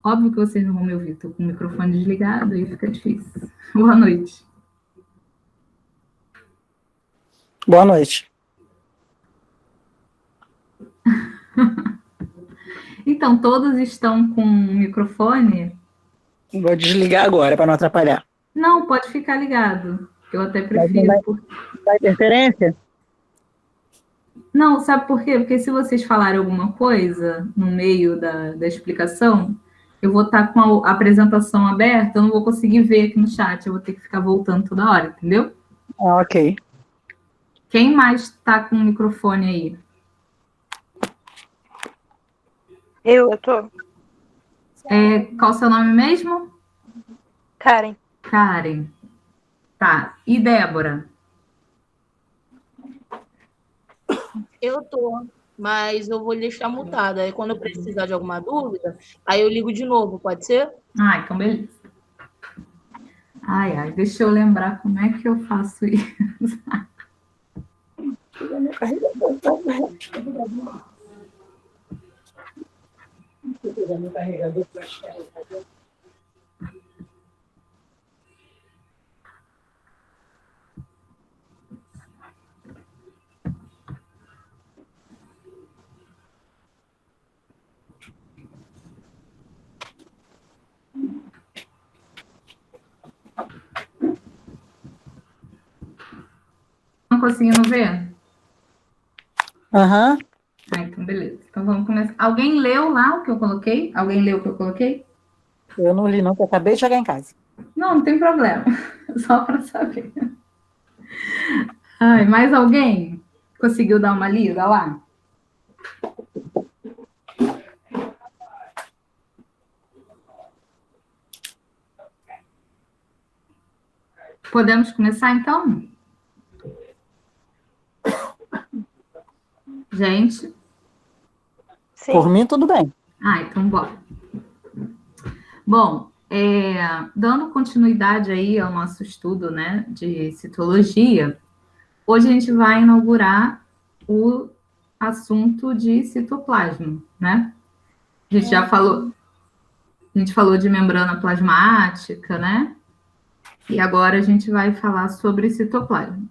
Óbvio que vocês não vão me ouvir, estou com o microfone desligado, aí fica difícil. Boa noite. Boa noite. Então, todos estão com o microfone? Vou desligar agora para não atrapalhar. Não, pode ficar ligado. Eu até Mas não prefiro. vai interferência? Não, sabe por quê? Porque se vocês falarem alguma coisa no meio da explicação, eu vou estar com a apresentação aberta, eu não vou conseguir ver aqui no chat, eu vou ter que ficar voltando toda hora, entendeu? Ah, ok. Quem mais está com o microfone aí? Eu tô. Qual o seu nome mesmo? Karen. Karen. Tá. E Débora? Eu tô, mas eu vou deixar mutada. Aí quando eu precisar de alguma dúvida, aí eu ligo de novo, pode ser? Ah, então beleza. Ai, deixa eu lembrar como é que eu faço isso. Não conseguindo ver? Aham. Ah, então beleza. Então vamos começar. Alguém leu lá o que eu coloquei? Alguém leu o que eu coloquei? Eu não li, não, porque eu acabei de chegar em casa. Não, não tem problema. Só para saber. Ai, mais alguém conseguiu dar uma lida lá? Podemos começar então? Gente? Sim. Por mim, tudo bem. Ah, então bora. Bom, dando continuidade aí ao nosso estudo, né, de citologia, hoje a gente vai inaugurar o assunto de citoplasma, né? A gente já falou, a gente falou de membrana plasmática, né? E agora a gente vai falar sobre citoplasma.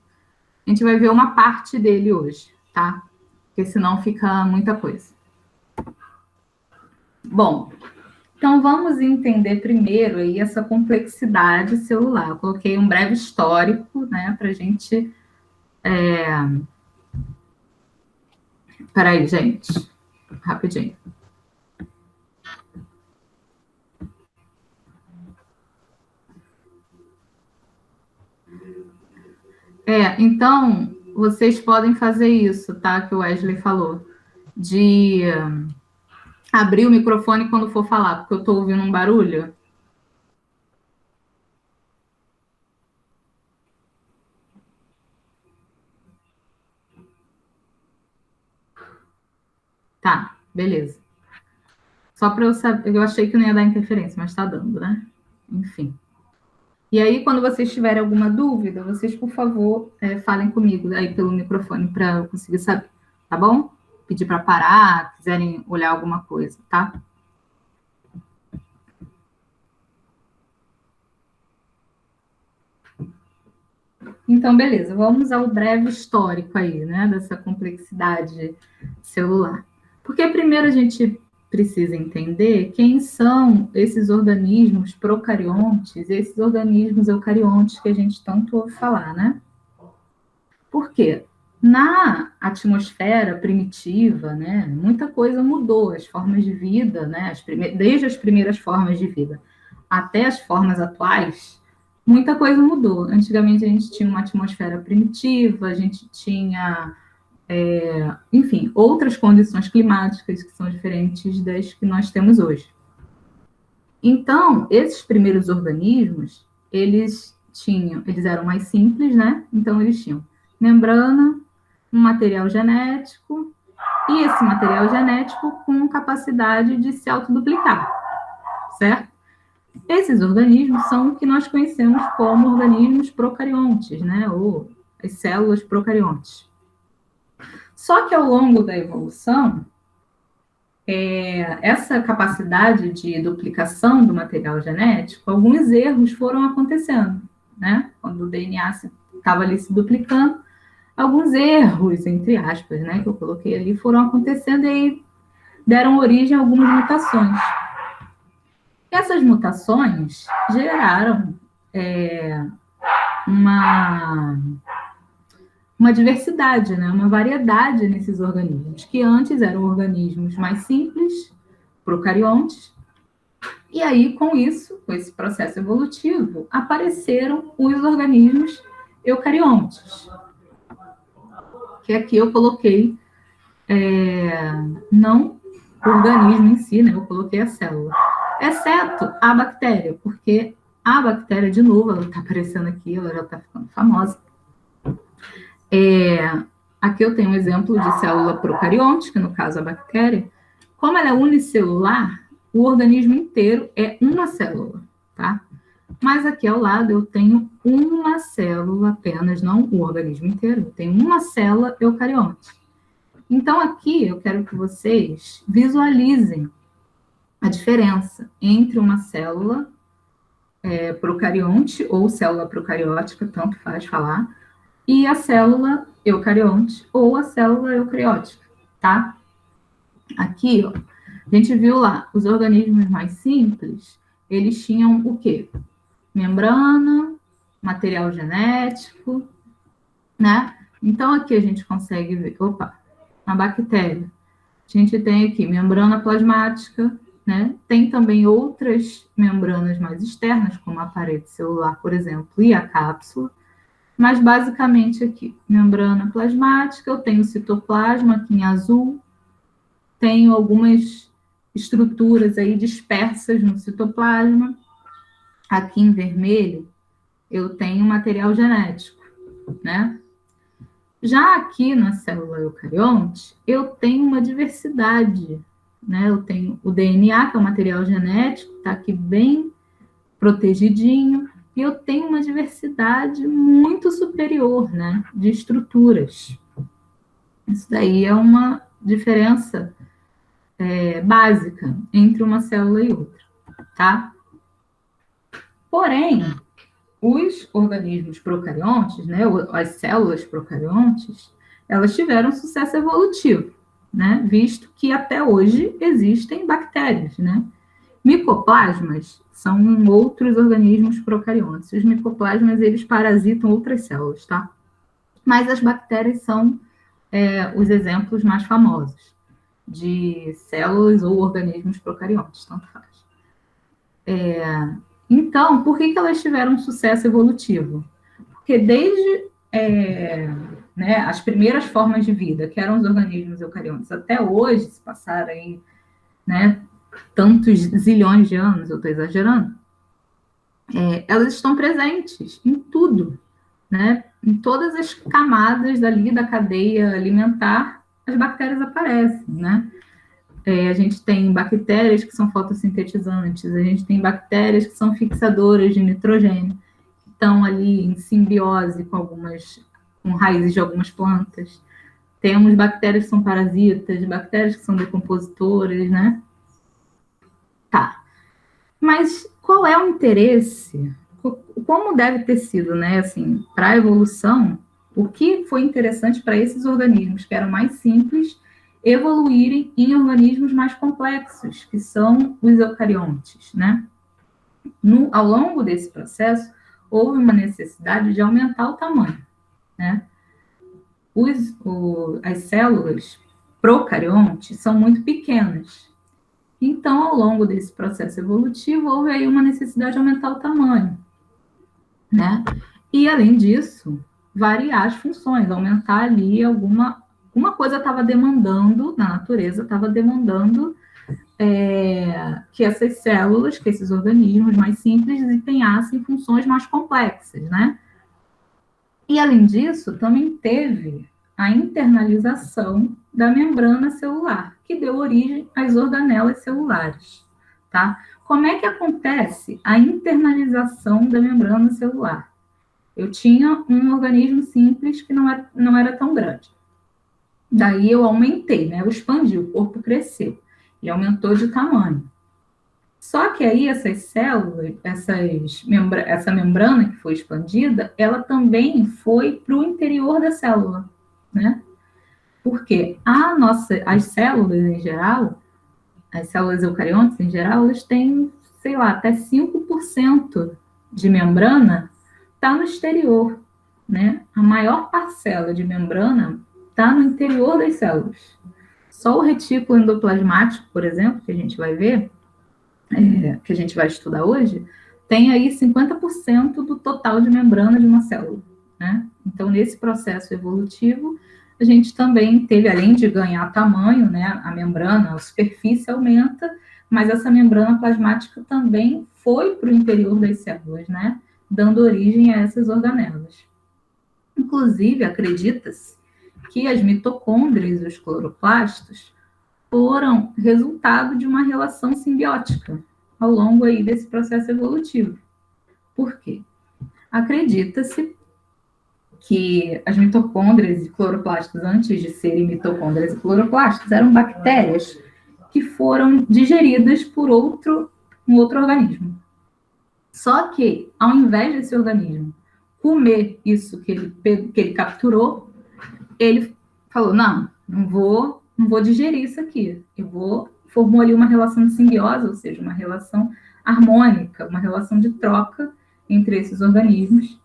A gente vai ver uma parte dele hoje, tá? Porque senão fica muita coisa. Bom, então vamos entender primeiro aí essa complexidade celular. Eu coloquei um breve histórico, né, para a gente. Peraí, gente, rapidinho. Então, vocês podem fazer isso, tá? Que o Wesley falou, de abrir o microfone quando for falar, porque eu estou ouvindo um barulho. Tá, beleza. Só para eu saber, eu achei que não ia dar interferência, mas está dando, né? Enfim. E aí, quando vocês tiverem alguma dúvida, vocês, por favor, falem comigo aí pelo microfone para eu conseguir saber, tá bom? Pedir para parar, quiserem olhar alguma coisa, tá? Então, beleza, vamos ao breve histórico aí, né, dessa complexidade celular. Porque primeiro a gente precisa entender quem são esses organismos procariontes, esses organismos eucariontes que a gente tanto ouve falar, né? Por quê? Na atmosfera primitiva, né, muita coisa mudou, as formas de vida, né, desde as primeiras formas de vida até as formas atuais, muita coisa mudou. Antigamente a gente tinha uma atmosfera primitiva, a gente tinha, enfim, outras condições climáticas que são diferentes das que nós temos hoje. Então, esses primeiros organismos, eles eram mais simples, né? Então eles tinham membrana, um material genético, e esse material genético com capacidade de se autoduplicar, certo? Esses organismos são o que nós conhecemos como organismos procariontes, né? Ou as células procariontes. Só que ao longo da evolução, essa capacidade de duplicação do material genético, alguns erros foram acontecendo, né? Quando o DNA estava ali se duplicando, alguns erros, entre aspas, né, que eu coloquei ali, foram acontecendo e aí deram origem a algumas mutações. Essas mutações geraram uma diversidade, né, uma variedade nesses organismos, que antes eram organismos mais simples, procariontes, e aí, com isso, com esse processo evolutivo, apareceram os organismos eucariontes, que aqui eu coloquei não o organismo em si, né? Eu coloquei a célula, exceto a bactéria, porque a bactéria, de novo, ela está aparecendo aqui, ela já está ficando famosa. Aqui eu tenho um exemplo de célula procarionte, que no caso a bactéria. Como ela é unicelular, o organismo inteiro é uma célula, tá? Mas aqui ao lado eu tenho uma célula apenas, não o organismo inteiro, eu tenho uma célula eucarionte. Então, aqui eu quero que vocês visualizem a diferença entre uma célula procarionte ou célula procariótica, tanto faz falar, e a célula eucarionte ou a célula eucariótica, tá? Aqui, ó, a gente viu lá, os organismos mais simples, eles tinham o quê? Membrana, material genético, né? Então, aqui a gente consegue ver, a bactéria. A gente tem aqui membrana plasmática, né? Tem também outras membranas mais externas, como a parede celular, por exemplo, e a cápsula. Mas, basicamente, aqui, membrana plasmática, eu tenho citoplasma aqui em azul, tenho algumas estruturas aí dispersas no citoplasma. Aqui em vermelho, eu tenho material genético, né? Já aqui na célula eucarionte, eu tenho uma diversidade, né? Eu tenho o DNA, que é o material genético, está aqui bem protegidinho, e eu tenho uma diversidade muito superior, né, de estruturas. Isso daí é uma diferença básica entre uma célula e outra, tá? Porém, os organismos procariontes, né, as células procariontes, elas tiveram sucesso evolutivo, né, visto que até hoje existem bactérias, né? Micoplasmas são outros organismos procariontes. Os micoplasmas, eles parasitam outras células, tá? Mas as bactérias são os exemplos mais famosos de células ou organismos procariontes, tanto faz. Então, por que elas tiveram sucesso evolutivo? Porque desde né, as primeiras formas de vida, que eram os organismos eucariontes, até hoje, se passaram aí, né, tantos zilhões de anos, eu estou exagerando, elas estão presentes em tudo, né? Em todas as camadas ali da cadeia alimentar, as bactérias aparecem, né? A gente tem bactérias que são fotossintetizantes, a gente tem bactérias que são fixadoras de nitrogênio, que estão ali em simbiose com raízes de algumas plantas. Temos bactérias que são parasitas, bactérias que são decompositoras, né? Tá. Mas qual é o interesse? Como deve ter sido, né, assim, para a evolução, o que foi interessante para esses organismos que eram mais simples evoluírem em organismos mais complexos, que são os eucariontes, né? Ao longo desse processo, houve uma necessidade de aumentar o tamanho, né? As células procariontes são muito pequenas. Então, ao longo desse processo evolutivo, houve aí uma necessidade de aumentar o tamanho, né? E, além disso, variar as funções, aumentar ali uma coisa estava demandando, na natureza, estava demandando que essas células, que esses organismos mais simples desempenhassem funções mais complexas, né? E, além disso, também teve a internalização da membrana celular, que deu origem às organelas celulares, tá? Como é que acontece a internalização da membrana celular? Eu tinha um organismo simples que não era tão grande. Daí eu aumentei, né? Eu expandi, o corpo cresceu. ele aumentou de tamanho. Só que aí essas células, essa membrana que foi expandida, ela também foi para o interior da célula, né? Porque as células em geral, as células eucariontes em geral, elas têm, sei lá, até 5% de membrana está no exterior, né? A maior parcela de membrana está no interior das células. Só o retículo endoplasmático, por exemplo, que a gente vai ver, que a gente vai estudar hoje, tem aí 50% do total de membrana de uma célula, né? Então, nesse processo evolutivo, a gente também teve, além de ganhar tamanho, né, a membrana, a superfície aumenta, mas essa membrana plasmática também foi para o interior das células, né, dando origem a essas organelas. Inclusive, acredita-se que as mitocôndrias e os cloroplastos foram resultado de uma relação simbiótica ao longo aí desse processo evolutivo. Por quê? Acredita-se que as mitocôndrias e cloroplastos, antes de serem mitocôndrias e cloroplastos, eram bactérias que foram digeridas por um outro organismo. Só que, ao invés desse organismo comer isso que ele capturou, ele falou, não vou digerir isso aqui. Formou ali uma relação de simbiose, ou seja, uma relação harmônica, uma relação de troca entre esses organismos.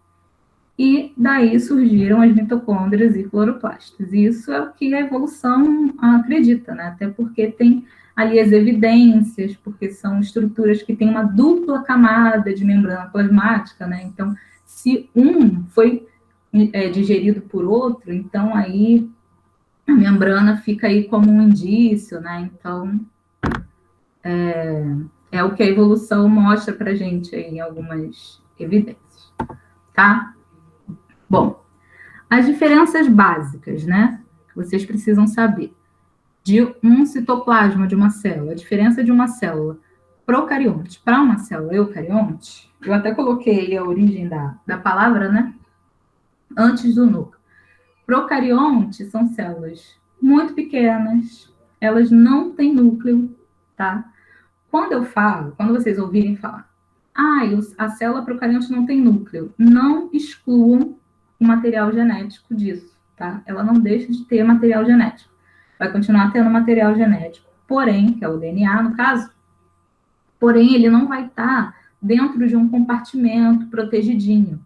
E daí surgiram as mitocôndrias e cloroplastos. E isso é o que a evolução acredita, né? Até porque tem ali as evidências, porque são estruturas que têm uma dupla camada de membrana plasmática, né? Então, se um foi digerido por outro, então aí a membrana fica aí como um indício, né? Então, é o que a evolução mostra para a gente aí em algumas evidências, tá? Bom, as diferenças básicas, né? Que vocês precisam saber de um citoplasma de uma célula, a diferença de uma célula procarionte para uma célula eucarionte, eu até coloquei a origem da palavra, né? Antes do núcleo. Procarionte são células muito pequenas, elas não têm núcleo, tá? Quando vocês ouvirem falar, a célula procarionte não tem núcleo, não excluam o material genético disso, tá? Ela não deixa de ter material genético. Vai continuar tendo material genético, porém, que é o DNA, no caso, porém, ele não vai estar dentro de um compartimento protegidinho,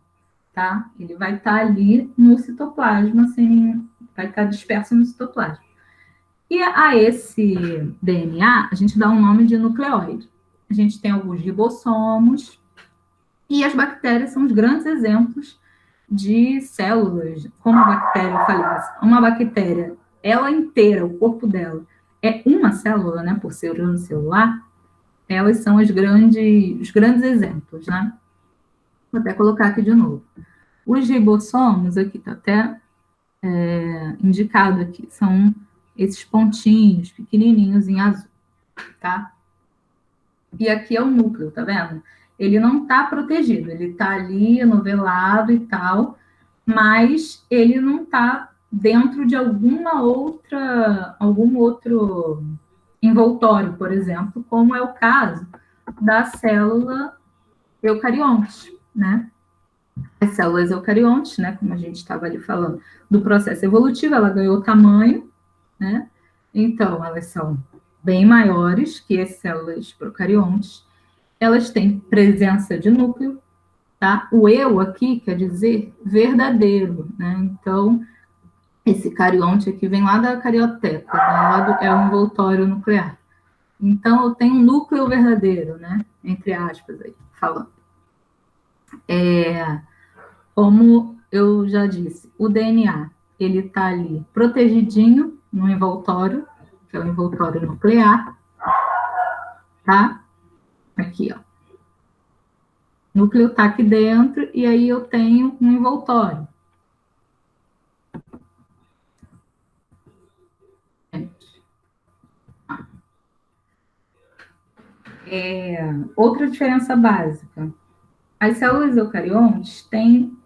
tá? Ele vai estar ali no citoplasma, vai estar disperso no citoplasma. E a esse DNA, a gente dá um nome de nucleóide. A gente tem alguns ribossomos, e as bactérias são os grandes exemplos de células, como a bactéria, eu falei, uma bactéria, ela inteira, o corpo dela, é uma célula, né, por ser unicelular, elas são os grandes exemplos, né? Vou até colocar aqui de novo. Os ribossomos, aqui está até indicado aqui, são esses pontinhos pequenininhos em azul, tá? E aqui é o núcleo, tá vendo? Ele não está protegido, ele está ali novelado e tal, mas ele não está dentro de algum outro envoltório, por exemplo, como é o caso da célula eucarionte, né? As células eucariontes, né, como a gente estava ali falando, do processo evolutivo, ela ganhou tamanho, né? Então, elas são bem maiores que as células procariontes, elas têm presença de núcleo, tá? O eu aqui quer dizer verdadeiro, né? Então, esse carionte aqui vem lá da carioteca, né? É um envoltório nuclear. Então, eu tenho um núcleo verdadeiro, né? Entre aspas aí, falando. Como eu já disse, o DNA, ele está ali protegidinho no envoltório, que é o envoltório nuclear, tá? Aqui, ó. O núcleo está aqui dentro, e aí eu tenho um envoltório. Outra diferença básica. As células eucariontes têm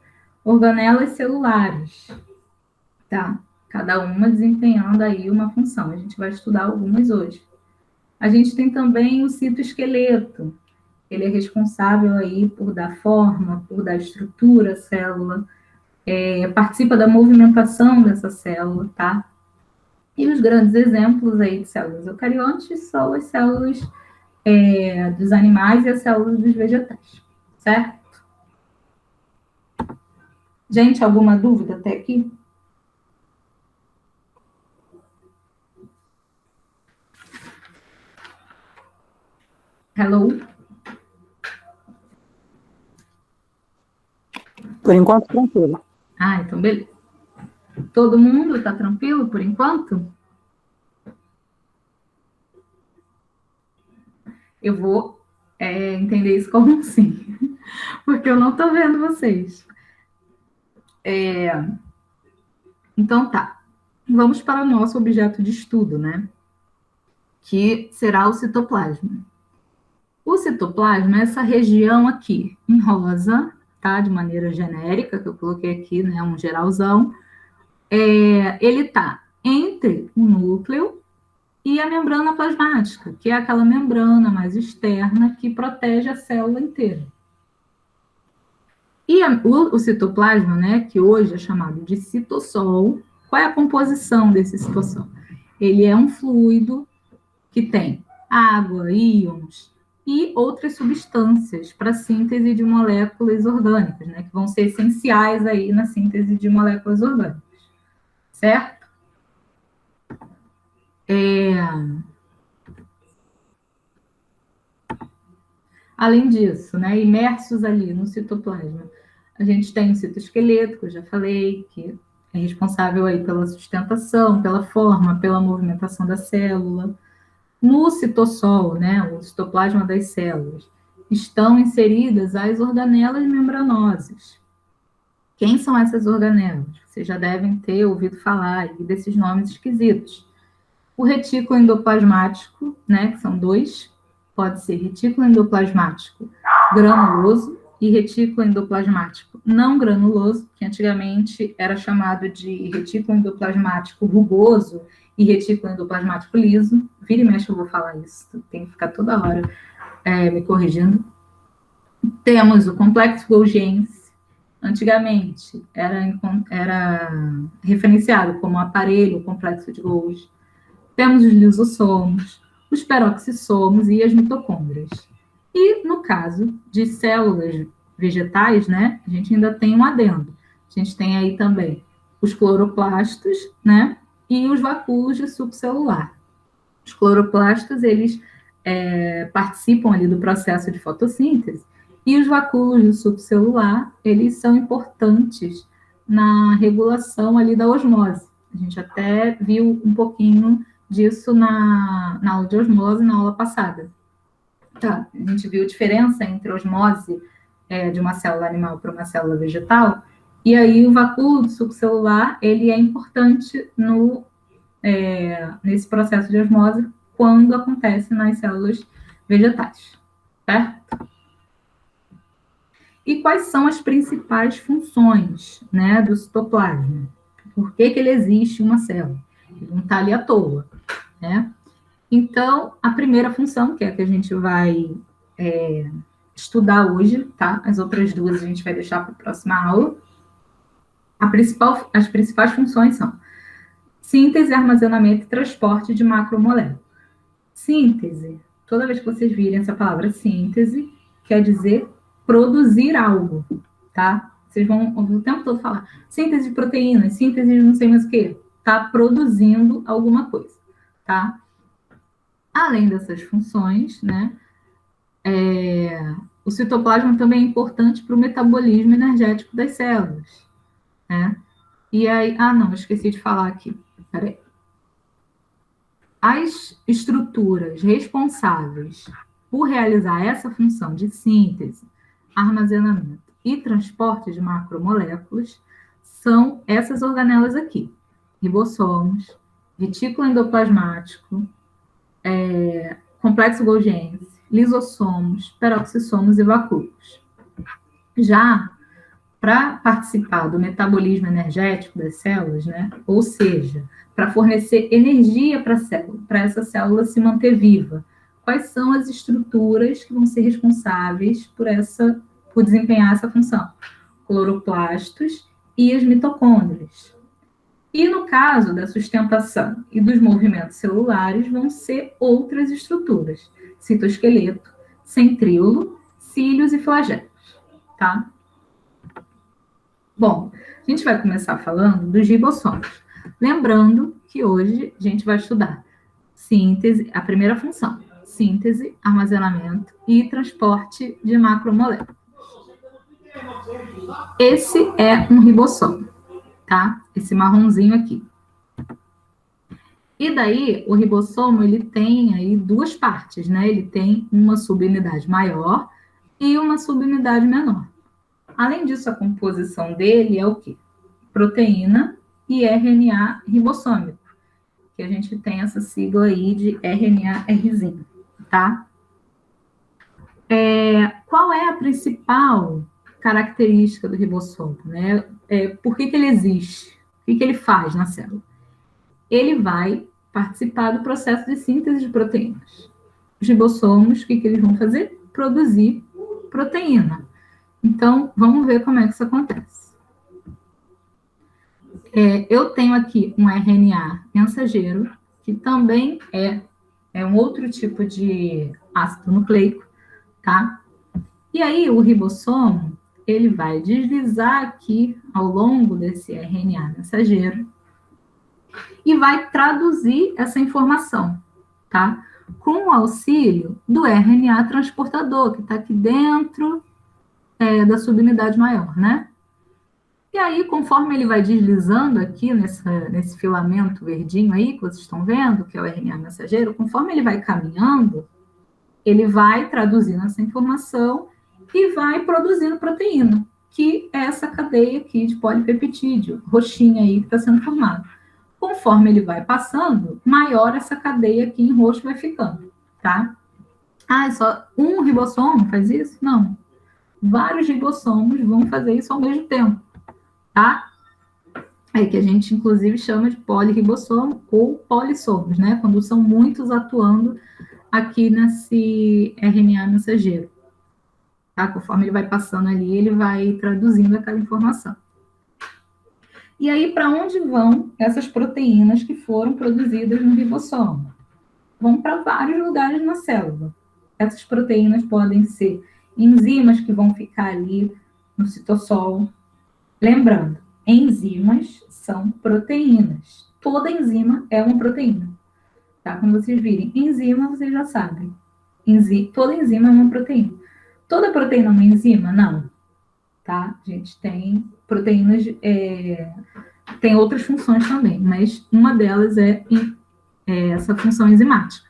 organelas celulares, tá? Cada uma desempenhando aí uma função. A gente vai estudar algumas hoje. A gente tem também o citoesqueleto. Ele é responsável aí por dar forma, por dar estrutura à célula, participa da movimentação dessa célula, tá? E os grandes exemplos aí de células eucariontes são as células dos animais e as células dos vegetais, certo? Gente, alguma dúvida até aqui? Hello? Por enquanto, tranquilo. Ah, então beleza. Todo mundo está tranquilo por enquanto? Eu vou entender isso como um sim, porque eu não estou vendo vocês. Então tá, vamos para o nosso objeto de estudo, né? Que será o citoplasma. O citoplasma é essa região aqui, em rosa, tá? De maneira genérica, que eu coloquei aqui, né? Um geralzão. Ele tá entre o núcleo e a membrana plasmática, que é aquela membrana mais externa que protege a célula inteira. E o citoplasma, né, que hoje é chamado de citossol, qual é a composição desse citossol? Ele é um fluido que tem água, íons e outras substâncias para a síntese de moléculas orgânicas, né, que vão ser essenciais aí na síntese de moléculas orgânicas, certo? Além disso, né, imersos ali no citoplasma, a gente tem o citoesqueleto, que eu já falei, que é responsável aí pela sustentação, pela forma, pela movimentação da célula. No citossol, né, o citoplasma das células, estão inseridas as organelas membranosas. Quem são essas organelas? Vocês já devem ter ouvido falar aí desses nomes esquisitos. O retículo endoplasmático, né, que são dois, pode ser retículo endoplasmático granuloso e retículo endoplasmático não granuloso, que antigamente era chamado de retículo endoplasmático rugoso e retículo endoplasmático liso. Vira e mexe eu vou falar isso, tem que ficar toda hora me corrigindo. Temos o complexo Golgiense. Antigamente era referenciado como aparelho complexo de Golgi. Temos os lisossomos, os peroxissomos e as mitocôndrias. E no caso de células vegetais, né, a gente ainda tem um adendo. A gente tem aí também os cloroplastos, né, e os vacúolos de subcelular. Os cloroplastos, eles participam ali do processo de fotossíntese, e os vacúolos de subcelular, eles são importantes na regulação ali da osmose. A gente até viu um pouquinho disso na aula de osmose, na aula passada. Tá, a gente viu a diferença entre a osmose de uma célula animal para uma célula vegetal, e aí o vacúolo subcelular, ele é importante nesse processo de osmose quando acontece nas células vegetais, certo? E quais são as principais funções, né, do citoplasma? Por que ele existe em uma célula? Ele não está ali à toa, né? Então, a primeira função, que é a que a gente vai estudar hoje, tá? As outras duas a gente vai deixar para a próxima aula. As principais funções são síntese, armazenamento e transporte de macromoléculas. Síntese, toda vez que vocês virem essa palavra síntese, quer dizer produzir algo, tá? Vocês vão ouvir o tempo todo falar síntese de proteínas, síntese de não sei mais o quê. Tá produzindo alguma coisa, tá? Além dessas funções, né, o citoplasma também é importante para o metabolismo energético das células, né? E aí, não, esqueci de falar aqui, peraí. As estruturas responsáveis por realizar essa função de síntese, armazenamento e transporte de macromoléculas são essas organelas aqui: ribossomos, retículo endoplasmático, complexo Golgiense, lisossomos, peroxissomos e vacúolos. Já para participar do metabolismo energético das células, né, ou seja, para fornecer energia para a célula, para essa célula se manter viva, quais são as estruturas que vão ser responsáveis por desempenhar essa função. Cloroplastos e as mitocôndrias. E no caso da sustentação e dos movimentos celulares, vão ser outras estruturas: citoesqueleto, centríolo, cílios e flagelos, tá? Bom, a gente vai começar falando dos ribossomos. Lembrando que hoje a gente vai estudar síntese, a primeira função, síntese, armazenamento e transporte de macromoléculas. Esse é um ribossomo, tá? Esse marronzinho aqui. E daí, o ribossomo, ele tem aí duas partes, né? Ele tem uma subunidade maior e uma subunidade menor. Além disso, a composição dele é o quê? Proteína e RNA ribossômico, que a gente tem essa sigla aí de RNA-Rzinho, tá? Qual é a principal característica do ribossomo, né? Por que ele existe? O que ele faz na célula? Ele vai participar do processo de síntese de proteínas. Os ribossomos, o que eles vão fazer? Produzir proteína. Então, vamos ver como é que isso acontece. Eu tenho aqui um RNA mensageiro, que também é um outro tipo de ácido nucleico, tá? E aí, o ribossomo, ele vai deslizar aqui ao longo desse RNA mensageiro e vai traduzir essa informação, tá? Com o auxílio do RNA transportador, que está aqui dentro da subunidade maior, né? E aí, conforme ele vai deslizando aqui nesse filamento verdinho aí, que vocês estão vendo, que é o RNA mensageiro, conforme ele vai caminhando, ele vai traduzindo essa informação e vai produzindo proteína, que é essa cadeia aqui de polipeptídeo, roxinha aí que está sendo formada. Conforme ele vai passando, maior essa cadeia aqui em roxo vai ficando, tá? Ah, só um ribossomo faz isso? Não. Vários ribossomos vão fazer isso ao mesmo tempo, tá? É que a gente, inclusive, chama de polirribossomo ou polissomos, né? Quando são muitos atuando aqui nesse RNA mensageiro, tá? Conforme ele vai passando ali, ele vai traduzindo aquela informação. E aí, para onde vão essas proteínas que foram produzidas no ribossomo? Vão para vários lugares na célula. Essas proteínas podem ser enzimas que vão ficar ali no citossol. Lembrando, enzimas são proteínas. Toda enzima é uma proteína. Tá? Quando vocês virem enzima, vocês já sabem. Toda enzima é uma proteína. Toda proteína é uma enzima? Não. Tá? A gente tem proteínas, tem outras funções também, mas uma delas é essa função enzimática.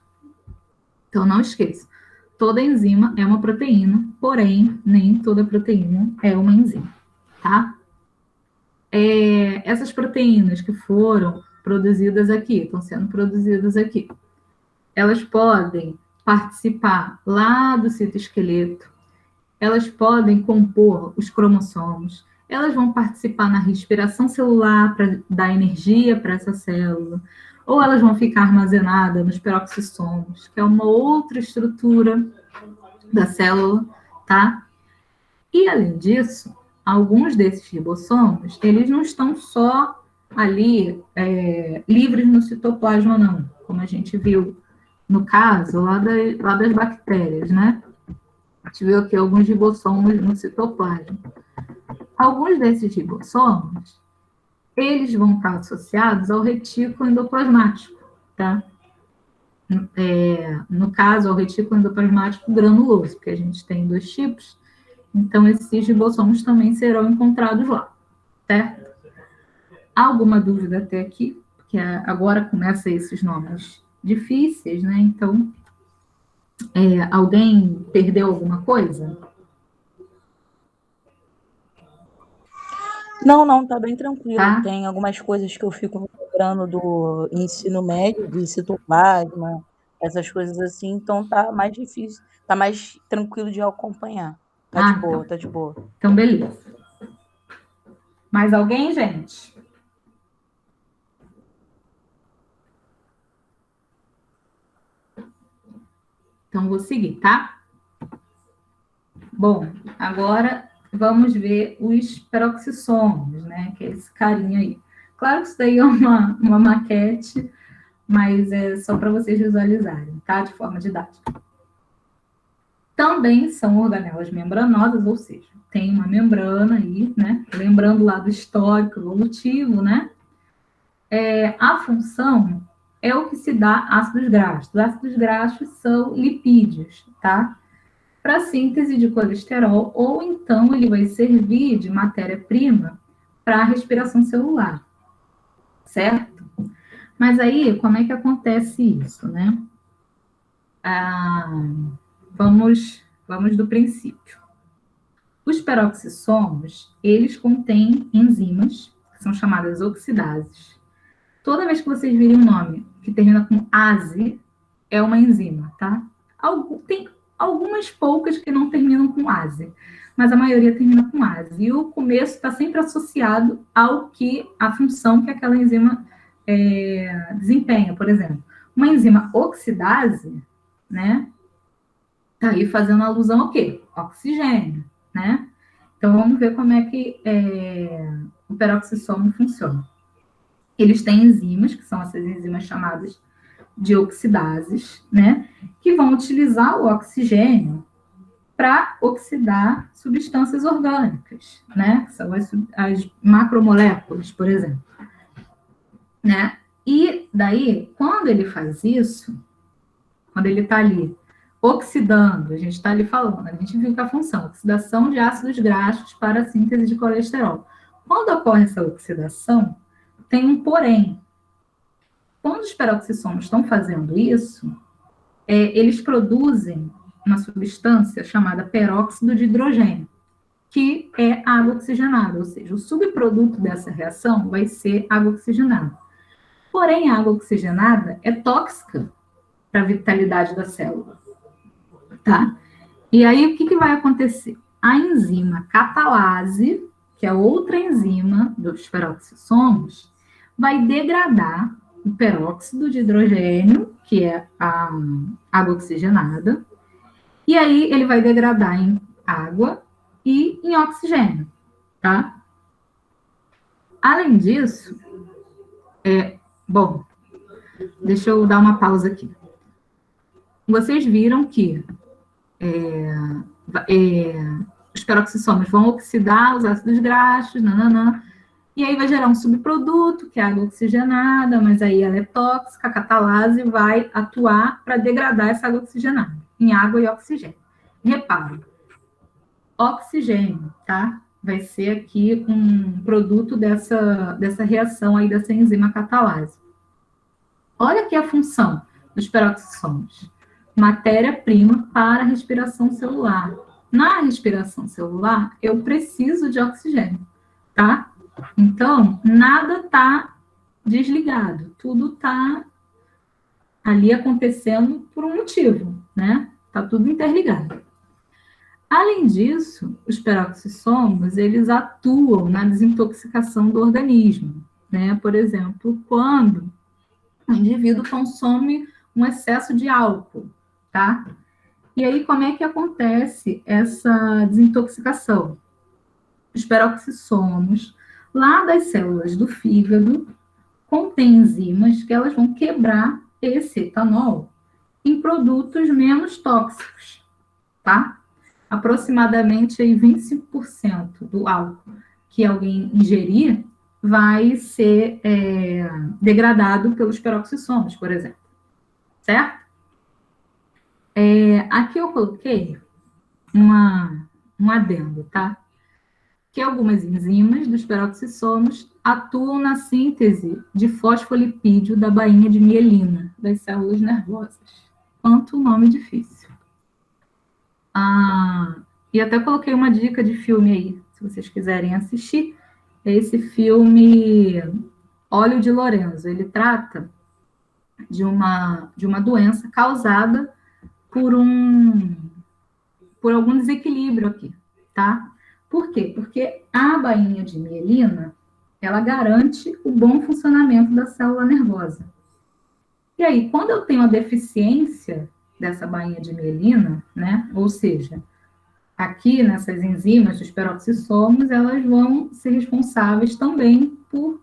Então, não esqueça. Toda enzima é uma proteína, porém, nem toda proteína é uma enzima, tá? Essas proteínas que foram produzidas aqui, estão sendo produzidas aqui, elas podem participar lá do citoesqueleto, elas podem compor os cromossomos, elas vão participar na respiração celular para dar energia para essa célula, ou elas vão ficar armazenadas nos peroxissomos, que é uma outra estrutura da célula, tá? E, além disso, alguns desses ribossomos, eles não estão só ali livres no citoplasma, não, como a gente viu no caso lá das bactérias, né? A gente viu aqui alguns ribossomos no citoplasma. Alguns desses ribossomos, eles vão estar associados ao retículo endoplasmático, tá? No caso, ao retículo endoplasmático granuloso, porque a gente tem dois tipos, então esses ribossomos também serão encontrados lá, certo? Há alguma dúvida até aqui? Porque agora começam esses nomes difíceis, né? Então, alguém perdeu alguma coisa? Não, tá bem tranquilo. Tá? Tem algumas coisas que eu fico me lembrando do ensino médio, de citoplasma, essas coisas assim, então tá mais difícil, tá mais tranquilo de acompanhar. Tá de boa, tá de boa. Então, beleza. Mais alguém, gente? Então, vou seguir, tá? Bom, agora vamos ver os peroxissomos, né? Que é esse carinha aí. Claro que isso daí é uma maquete, mas é só para vocês visualizarem, tá? De forma didática. Também são organelas membranosas, ou seja, tem uma membrana aí, né? Lembrando lá do histórico evolutivo, né? A função é o que se dá ácidos graxos. Os ácidos graxos são lipídios, tá? Para síntese de colesterol, ou então ele vai servir de matéria-prima para a respiração celular, certo? Mas aí, como é que acontece isso, né? Vamos do princípio. Os peroxissomos, eles contêm enzimas, que são chamadas oxidases. Toda vez que vocês virem um nome que termina com ase, é uma enzima, tá? Tem algumas poucas que não terminam com ase, mas a maioria termina com ase. E o começo está sempre associado à função que aquela enzima desempenha. Por exemplo, uma enzima oxidase, né? Tá aí fazendo alusão ao quê? Oxigênio, né? Então, vamos ver como é que o peroxissomo funciona. Eles têm enzimas, que são essas enzimas chamadas de oxidases, né? Que vão utilizar o oxigênio para oxidar substâncias orgânicas, né? Que são as macromoléculas, por exemplo. Né? E daí, quando ele faz isso, quando ele está ali oxidando, a gente está ali falando, a gente viu que a função, oxidação de ácidos graxos para a síntese de colesterol. Quando ocorre essa oxidação, tem um porém. Quando os peroxissomos estão fazendo isso, eles produzem uma substância chamada peróxido de hidrogênio, que é água oxigenada, ou seja, o subproduto dessa reação vai ser água oxigenada. Porém, a água oxigenada é tóxica para a vitalidade da célula, tá? E aí, o que vai acontecer? A enzima catalase, que é outra enzima dos peroxissomos, vai degradar o peróxido de hidrogênio, que é a água oxigenada, e aí ele vai degradar em água e em oxigênio, tá? Além disso, bom, deixa eu dar uma pausa aqui. Vocês viram que os peroxissomos vão oxidar os ácidos graxos, e aí vai gerar um subproduto, que é a água oxigenada, mas aí ela é tóxica, a catalase vai atuar para degradar essa água oxigenada em água e oxigênio. Repara, oxigênio, tá? Vai ser aqui um produto dessa reação aí, dessa enzima catalase. Olha aqui a função dos peroxissomos. Matéria-prima para a respiração celular. Na respiração celular, eu preciso de oxigênio, tá? Então, nada está desligado, tudo está ali acontecendo por um motivo, né? Está tudo interligado. Além disso, os peroxissomos, eles atuam na desintoxicação do organismo, né? Por exemplo, quando o indivíduo consome um excesso de álcool, tá? E aí, como é que acontece essa desintoxicação? Os peroxissomos, lá das células do fígado, contém enzimas que elas vão quebrar esse etanol em produtos menos tóxicos, tá? Aproximadamente aí 25% do álcool que alguém ingerir vai ser degradado pelos peroxissomos, por exemplo, certo? Aqui eu coloquei um adendo, tá? Que algumas enzimas dos peroxissomos atuam na síntese de fosfolipídio da bainha de mielina das células nervosas. Quanto nome difícil. E até coloquei uma dica de filme aí, se vocês quiserem assistir. É esse filme Óleo de Lorenzo. Ele trata de uma doença causada por algum desequilíbrio aqui, tá? Por quê? Porque a bainha de mielina, ela garante o bom funcionamento da célula nervosa. E aí, quando eu tenho a deficiência dessa bainha de mielina, né? Ou seja, aqui nessas enzimas dos peroxissomos, elas vão ser responsáveis também por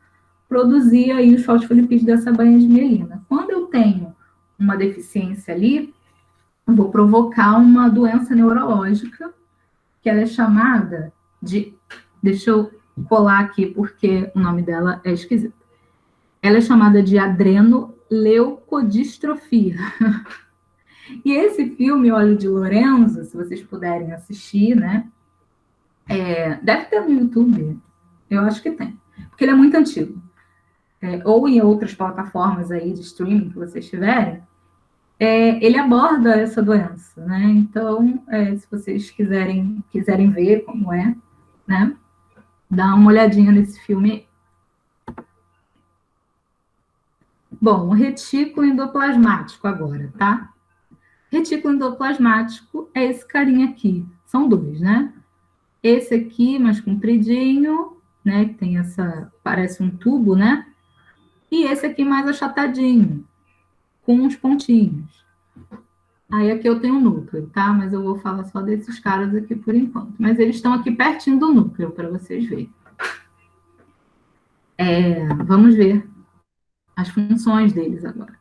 produzir aí os fosfolipídios dessa bainha de mielina. Quando eu tenho uma deficiência ali, eu vou provocar uma doença neurológica, que ela é chamada de... Deixa eu colar aqui, porque o nome dela é esquisito. Ela é chamada de adrenoleucodistrofia. E esse filme, Olho de Lorenzo, se vocês puderem assistir, né? Deve ter no YouTube, eu acho que tem, porque ele é muito antigo. Ou em outras plataformas aí de streaming que vocês tiverem, ele aborda essa doença, né? Então, se vocês quiserem ver como é, né? Dá uma olhadinha nesse filme. Bom, o retículo endoplasmático agora, tá? Retículo endoplasmático é esse carinha aqui. São dois, né? Esse aqui, mais compridinho, né? Que tem parece um tubo, né? E esse aqui mais achatadinho, com uns pontinhos. Aí aqui eu tenho um núcleo, tá? Mas eu vou falar só desses caras aqui por enquanto. Mas eles estão aqui pertinho do núcleo, para vocês verem. Vamos ver as funções deles agora.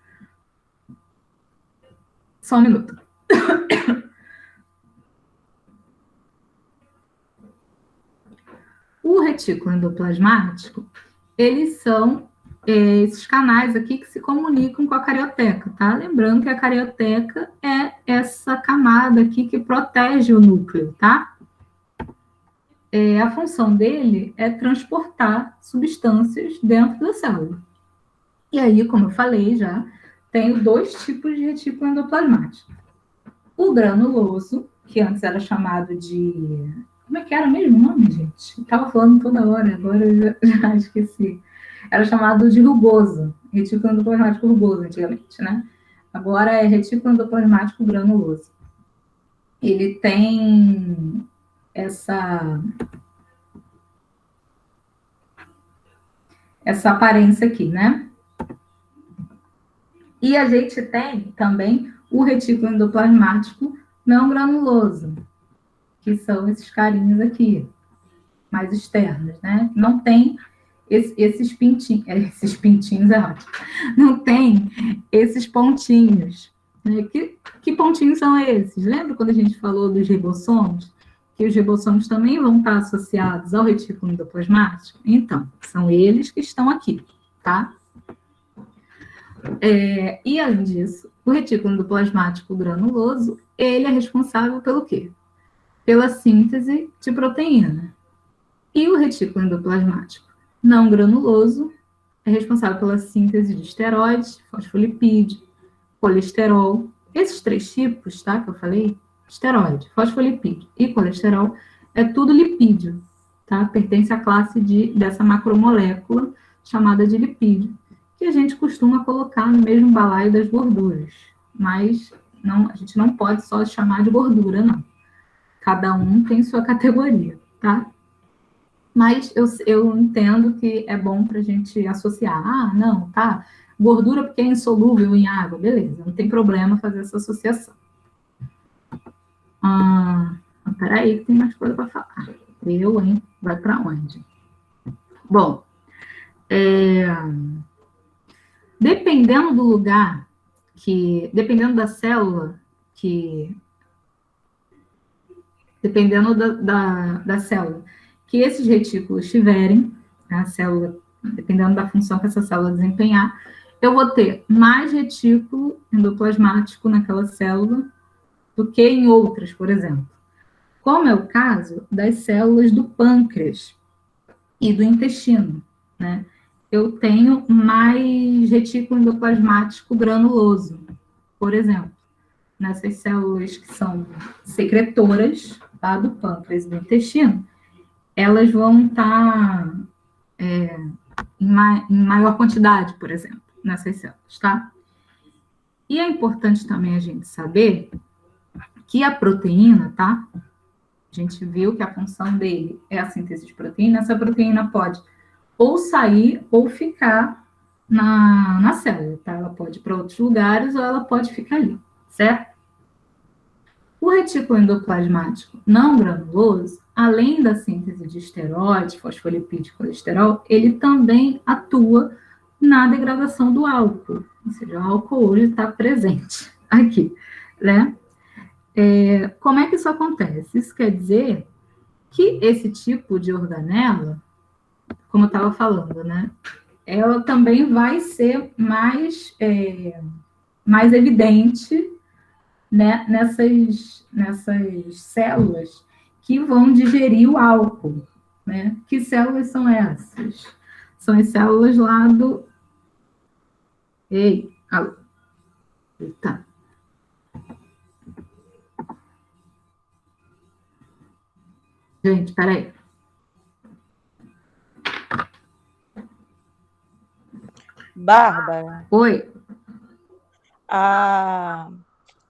Só um minuto. O retículo endoplasmático, eles são esses canais aqui que se comunicam com a carioteca, tá? Lembrando que a carioteca é essa camada aqui que protege o núcleo, tá? A função dele é transportar substâncias dentro da célula. E aí, como eu falei já, tenho dois tipos de retículo endoplasmático. O granuloso, que antes era chamado de... Como é que era mesmo o nome, gente? Eu tava falando toda hora, agora eu já esqueci. Era chamado de rugoso, retículo endoplasmático rugoso antigamente, né? Agora é retículo endoplasmático granuloso. Ele tem essa aparência aqui, né? E a gente tem também o retículo endoplasmático não granuloso, que são esses carinhos aqui, mais externos, né? Não tem esses pintinhos é ótimo. Não tem esses pontinhos. Né? Que pontinhos são esses? Lembra quando a gente falou dos ribossomos? Que os ribossomos também vão estar associados ao retículo endoplasmático? Então, são eles que estão aqui, tá? E, além disso, o retículo endoplasmático granuloso, ele é responsável pelo quê? Pela síntese de proteína. E o retículo endoplasmático não granuloso é responsável pela síntese de esteroides, fosfolipídio, colesterol. Esses três tipos, tá, que eu falei, esteroide, fosfolipídio e colesterol, é tudo lipídio, tá? Pertence à classe dessa macromolécula chamada de lipídio, que a gente costuma colocar no mesmo balaio das gorduras. Mas a gente não pode só chamar de gordura, não. Cada um tem sua categoria, tá? Mas eu entendo que é bom para a gente associar. Não, tá? Gordura porque é insolúvel em água. Beleza, não tem problema fazer essa associação. Peraí, que tem mais coisa para falar. Hein? Vai para onde? Bom, dependendo do lugar, dependendo da célula, dependendo da célula, que esses retículos tiverem, a célula, dependendo da função que essa célula desempenhar, eu vou ter mais retículo endoplasmático naquela célula do que em outras, por exemplo. Como é o caso das células do pâncreas e do intestino, né? Eu tenho mais retículo endoplasmático granuloso, por exemplo, nessas células que são secretoras, tá, do pâncreas e do intestino, elas vão estar em maior quantidade, por exemplo, nessas células, tá? E é importante também a gente saber que a proteína, tá? A gente viu que a função dele é a síntese de proteína. Essa proteína pode ou sair ou ficar na célula, tá? Ela pode ir para outros lugares ou ela pode ficar ali, certo? O retículo endoplasmático não granuloso, além da síntese de esteroides, fosfolipídio e colesterol, ele também atua na degradação do álcool. Ou seja, o álcool hoje está presente aqui, né? Como é que isso acontece? Isso quer dizer que esse tipo de organela, como eu estava falando, né? Ela também vai ser mais evidente, né, nessas células que vão digerir o álcool, né? Que células são essas? São as células lá do... Ei, alô. Eita. Gente, peraí. Bárbara, Oi.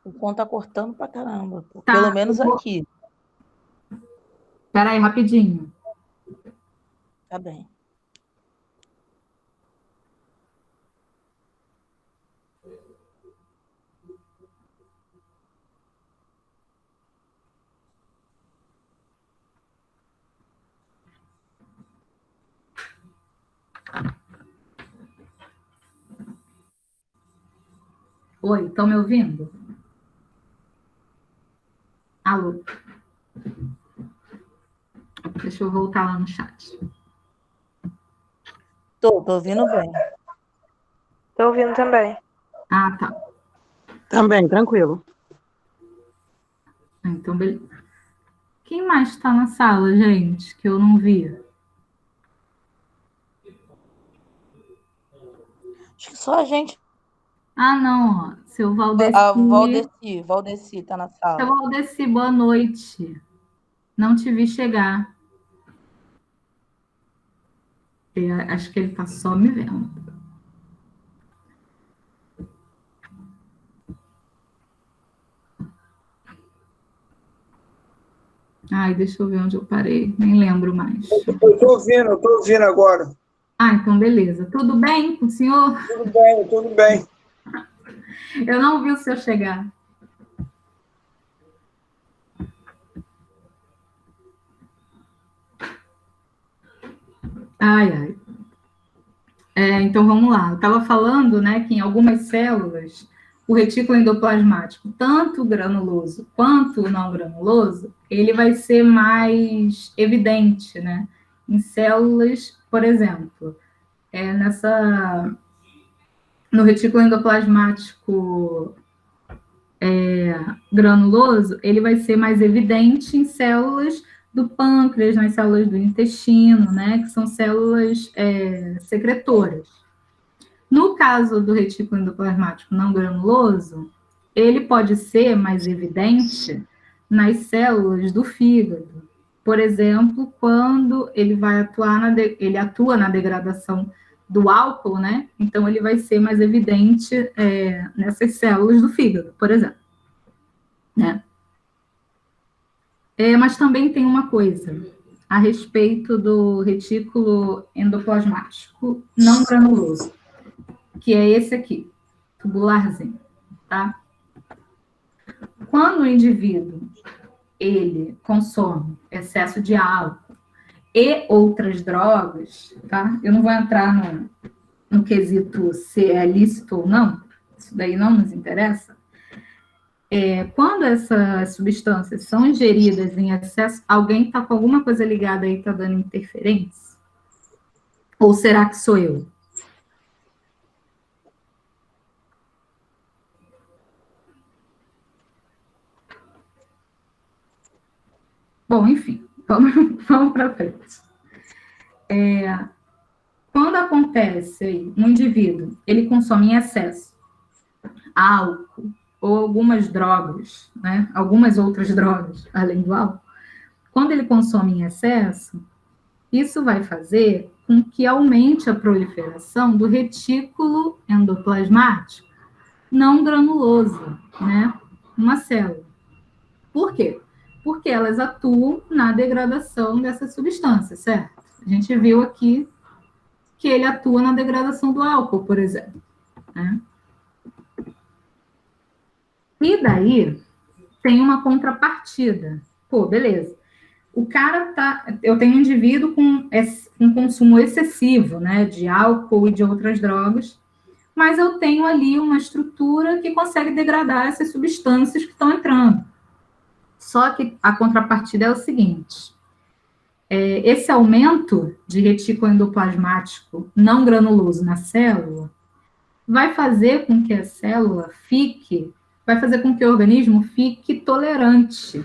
o pão tá cortando pra caramba, pô. Tá, Pelo menos eu vou... aqui. Peraí, rapidinho. Tá bem. Oi, estão me ouvindo? Alô? Deixa eu voltar lá no chat. Tô ouvindo bem. Tô ouvindo também. Ah, tá. Também, tranquilo. Então, beleza. Quem mais está na sala, gente, que eu não vi? Acho que só a gente. Ah, não, ó. Seu Valdeci. A Valdeci tá na Seu sala. Valdeci, boa noite. Não te vi chegar. Acho que ele está só me vendo. Ai, deixa eu ver onde eu parei. Nem lembro mais. Eu tô ouvindo agora. Ah, então beleza. Tudo bem com o senhor? Tudo bem, tudo bem. Eu não vi o senhor chegar. Ai, ai. Então vamos lá. Eu estava falando, né, que em algumas células o retículo endoplasmático, tanto granuloso quanto não granuloso, ele vai ser mais evidente, né? Em células, por exemplo, no retículo endoplasmático granuloso, ele vai ser mais evidente em células do pâncreas, nas células do intestino, né? Que são células secretoras. No caso do retículo endoplasmático não granuloso, ele pode ser mais evidente nas células do fígado. Por exemplo, quando ele vai ele atua na degradação do álcool, né? Então ele vai ser mais evidente nessas células do fígado, por exemplo, né? Mas também tem uma coisa a respeito do retículo endoplasmático não granuloso, que é esse aqui, tubularzinho, tá? Quando o indivíduo ele consome excesso de álcool e outras drogas, tá? Eu não vou entrar no quesito se é lícito ou não, isso daí não nos interessa. Quando essas substâncias são ingeridas em excesso, alguém está com alguma coisa ligada aí, está dando interferência? Ou será que sou eu? Bom, enfim, vamos para frente. Quando acontece aí, um indivíduo, ele consome em excesso álcool ou algumas drogas, né? Algumas outras drogas, além do álcool, quando ele consome em excesso, isso vai fazer com que aumente a proliferação do retículo endoplasmático não granuloso, né? Uma célula. Por quê? Porque elas atuam na degradação dessas substâncias, certo? A gente viu aqui que ele atua na degradação do álcool, por exemplo, né? E daí, tem uma contrapartida. Pô, beleza. O cara eu tenho um indivíduo com consumo excessivo, né, de álcool e de outras drogas, mas eu tenho ali uma estrutura que consegue degradar essas substâncias que estão entrando. Só que a contrapartida é o seguinte: esse aumento de retículo endoplasmático não granuloso na célula vai fazer com que a célula vai fazer com que o organismo fique tolerante.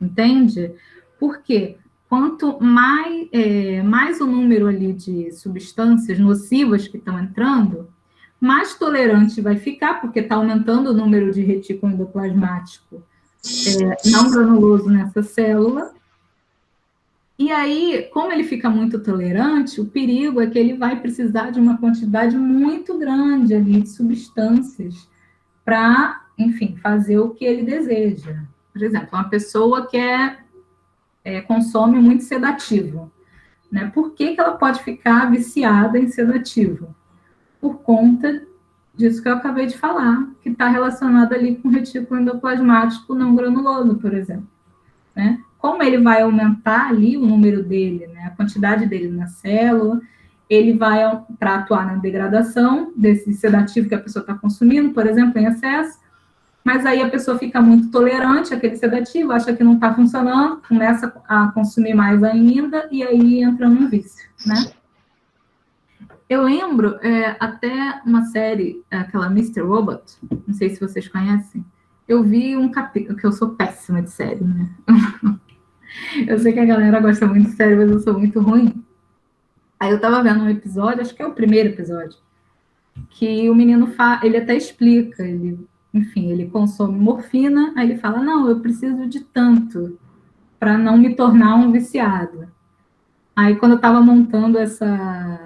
Entende? Por quê? Quanto mais o número ali de substâncias nocivas que estão entrando, mais tolerante vai ficar, porque está aumentando o número de retículo endoplasmático não granuloso nessa célula. E aí, como ele fica muito tolerante, o perigo é que ele vai precisar de uma quantidade muito grande ali de substâncias para, enfim, fazer o que ele deseja. Por exemplo, uma pessoa que consome muito sedativo, né? Por que ela pode ficar viciada em sedativo? Por conta disso que eu acabei de falar, que está relacionado ali com retículo endoplasmático não granuloso, por exemplo, né? Como ele vai aumentar ali o número dele, né, a quantidade dele na célula, ele vai para atuar na degradação desse sedativo que a pessoa está consumindo, por exemplo, em excesso, mas aí a pessoa fica muito tolerante àquele sedativo, acha que não está funcionando, começa a consumir mais ainda, e aí entra num vício, né? Eu lembro até uma série, aquela Mr. Robot, não sei se vocês conhecem, eu vi um capítulo, que eu sou péssima de série, né? Eu sei que a galera gosta muito de série, mas eu sou muito ruim. Aí eu tava vendo um episódio, acho que é o primeiro episódio, que o menino ele até explica, enfim, ele consome morfina, aí ele fala, não, eu preciso de tanto para não me tornar um viciado. Aí quando eu tava montando essa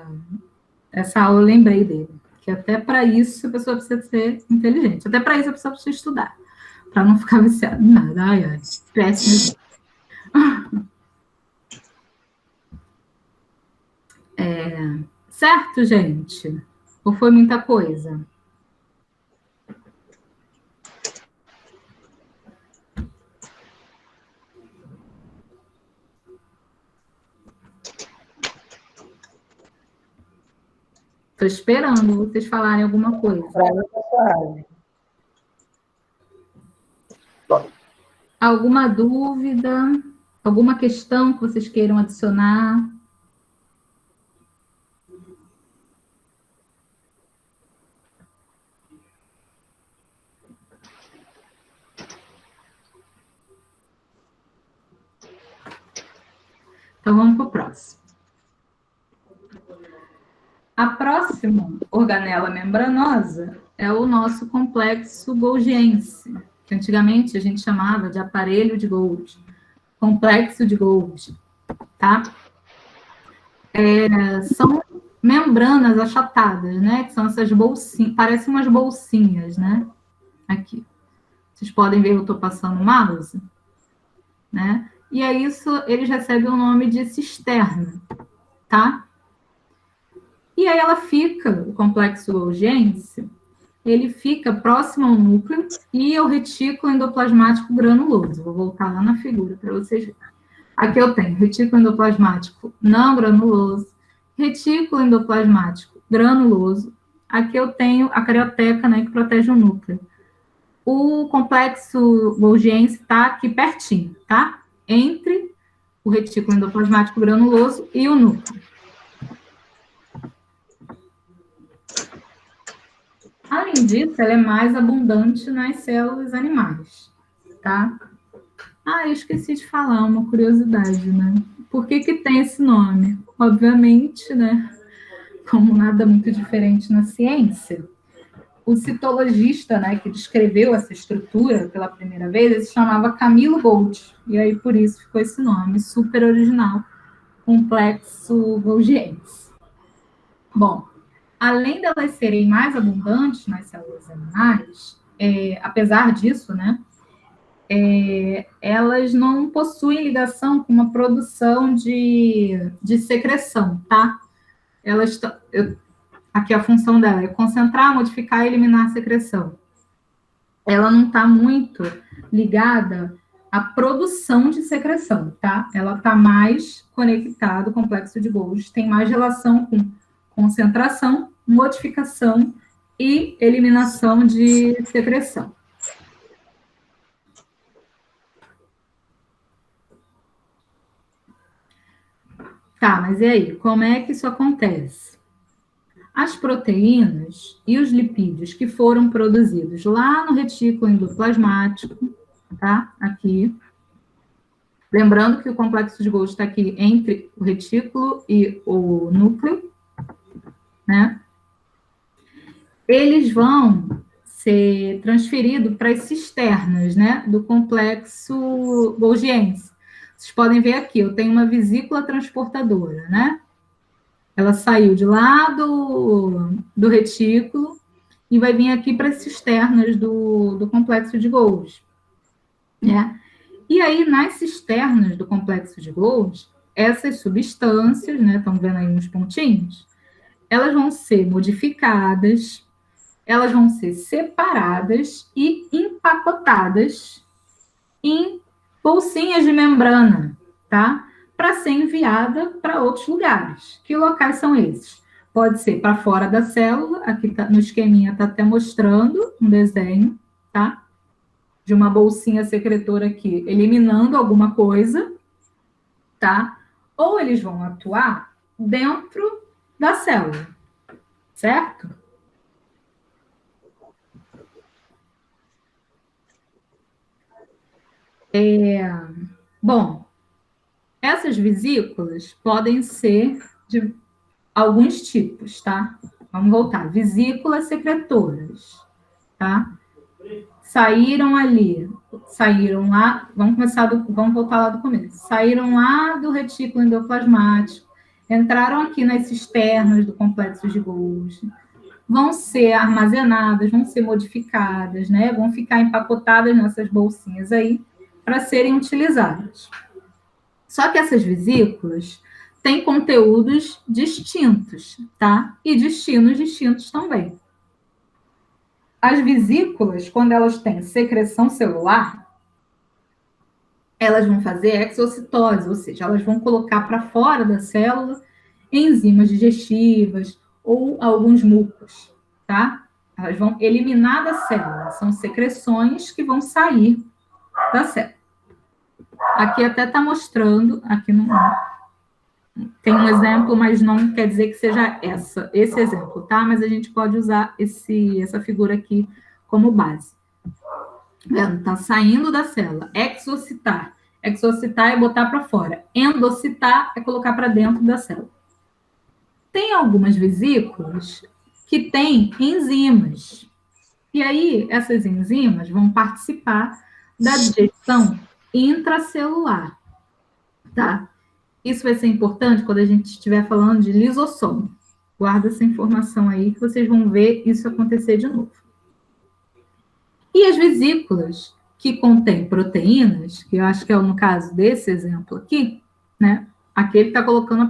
aula, eu lembrei dele, que até para isso a pessoa precisa ser inteligente, até para isso a pessoa precisa estudar, para não ficar viciado em nada. Ai, péssimo. Certo, gente? Ou foi muita coisa? Estou esperando vocês falarem alguma coisa. Alguma dúvida? Alguma questão que vocês queiram adicionar? Então, vamos para o próximo. A próxima organela membranosa é o nosso complexo golgiense, que antigamente a gente chamava de aparelho de Golgi, complexo de Golgi, tá? São membranas achatadas, né? Que são essas bolsinhas, parecem umas bolsinhas, né? Aqui. Vocês podem ver, eu estou passando o mouse, né? E aí eles recebem o nome de cisterna, tá? E aí o complexo golgiense, ele fica próximo ao núcleo e ao retículo endoplasmático granuloso. Vou voltar lá na figura para vocês verem. Aqui eu tenho retículo endoplasmático não granuloso, retículo endoplasmático granuloso. Aqui eu tenho a carioteca, né, que protege o núcleo. O complexo golgiense está aqui pertinho, tá? Entre o retículo endoplasmático granuloso e o núcleo. Além disso, ela é mais abundante nas células animais, tá? Eu esqueci de falar uma curiosidade, né? Por que tem esse nome? Obviamente, né? Como nada muito diferente na ciência, o citologista, né, que descreveu essa estrutura pela primeira vez, ele se chamava Camilo Golgi, e aí por isso ficou esse nome super original, complexo golgiense. Bom, além delas serem mais abundantes nas células animais, apesar disso, né, elas não possuem ligação com uma produção de secreção, tá? Aqui a função dela é concentrar, modificar e eliminar a secreção. ela não está muito ligada à produção de secreção, tá? Ela está mais conectada, o complexo de Golgi tem mais relação com concentração, modificação e eliminação de secreção. Tá, mas e aí? Como é que isso acontece? As proteínas e os lipídios que foram produzidos lá no retículo endoplasmático, tá? Aqui. Lembrando que o complexo de Golgi está aqui entre o retículo e o núcleo, né? Eles vão ser transferidos para as cisternas, né? Do complexo golgiense. Vocês podem ver aqui, eu tenho uma vesícula transportadora, né? Ela saiu de lá do retículo e vai vir aqui para as cisternas do complexo de Golgi, né? E aí, nas cisternas do complexo de Golgi, essas substâncias, né? Estão vendo aí uns pontinhos? Elas vão ser modificadas, elas vão ser separadas e empacotadas em bolsinhas de membrana, tá? Para ser enviada para outros lugares. Que locais são esses? Pode ser para fora da célula, aqui tá, no esqueminha está até mostrando um desenho, tá? De uma bolsinha secretora aqui, eliminando alguma coisa, tá? Ou eles vão atuar dentro da célula, certo? Bom, essas vesículas podem ser de alguns tipos, tá? Vamos voltar. Vesículas secretoras, tá? Saíram lá, vamos voltar lá do começo. Saíram lá do retículo endoplasmático, entraram aqui nas cisternas do complexo de Golgi, vão ser armazenadas, vão ser modificadas, né? Vão ficar empacotadas nessas bolsinhas aí para serem utilizadas. Só que essas vesículas têm conteúdos distintos, tá? E destinos distintos também. As vesículas, quando elas têm secreção celular, elas vão fazer exocitose, ou seja, elas vão colocar para fora da célula enzimas digestivas ou alguns mucos, tá? Elas vão eliminar da célula, são secreções que vão sair da célula. Aqui até está mostrando, aqui não tem um exemplo, mas não quer dizer que seja esse exemplo, tá? Mas a gente pode usar essa figura aqui como base. Vendo? Tá saindo da célula. Exocitar. Exocitar é botar para fora. Endocitar é colocar para dentro da célula. Tem algumas vesículas que têm enzimas. E aí, essas enzimas vão participar da digestão intracelular, tá? Isso vai ser importante quando a gente estiver falando de lisossomo. Guarda essa informação aí que vocês vão ver isso acontecer de novo. E as vesículas que contêm proteínas, que eu acho que é no caso desse exemplo aqui, né? Aqui ele está colocando a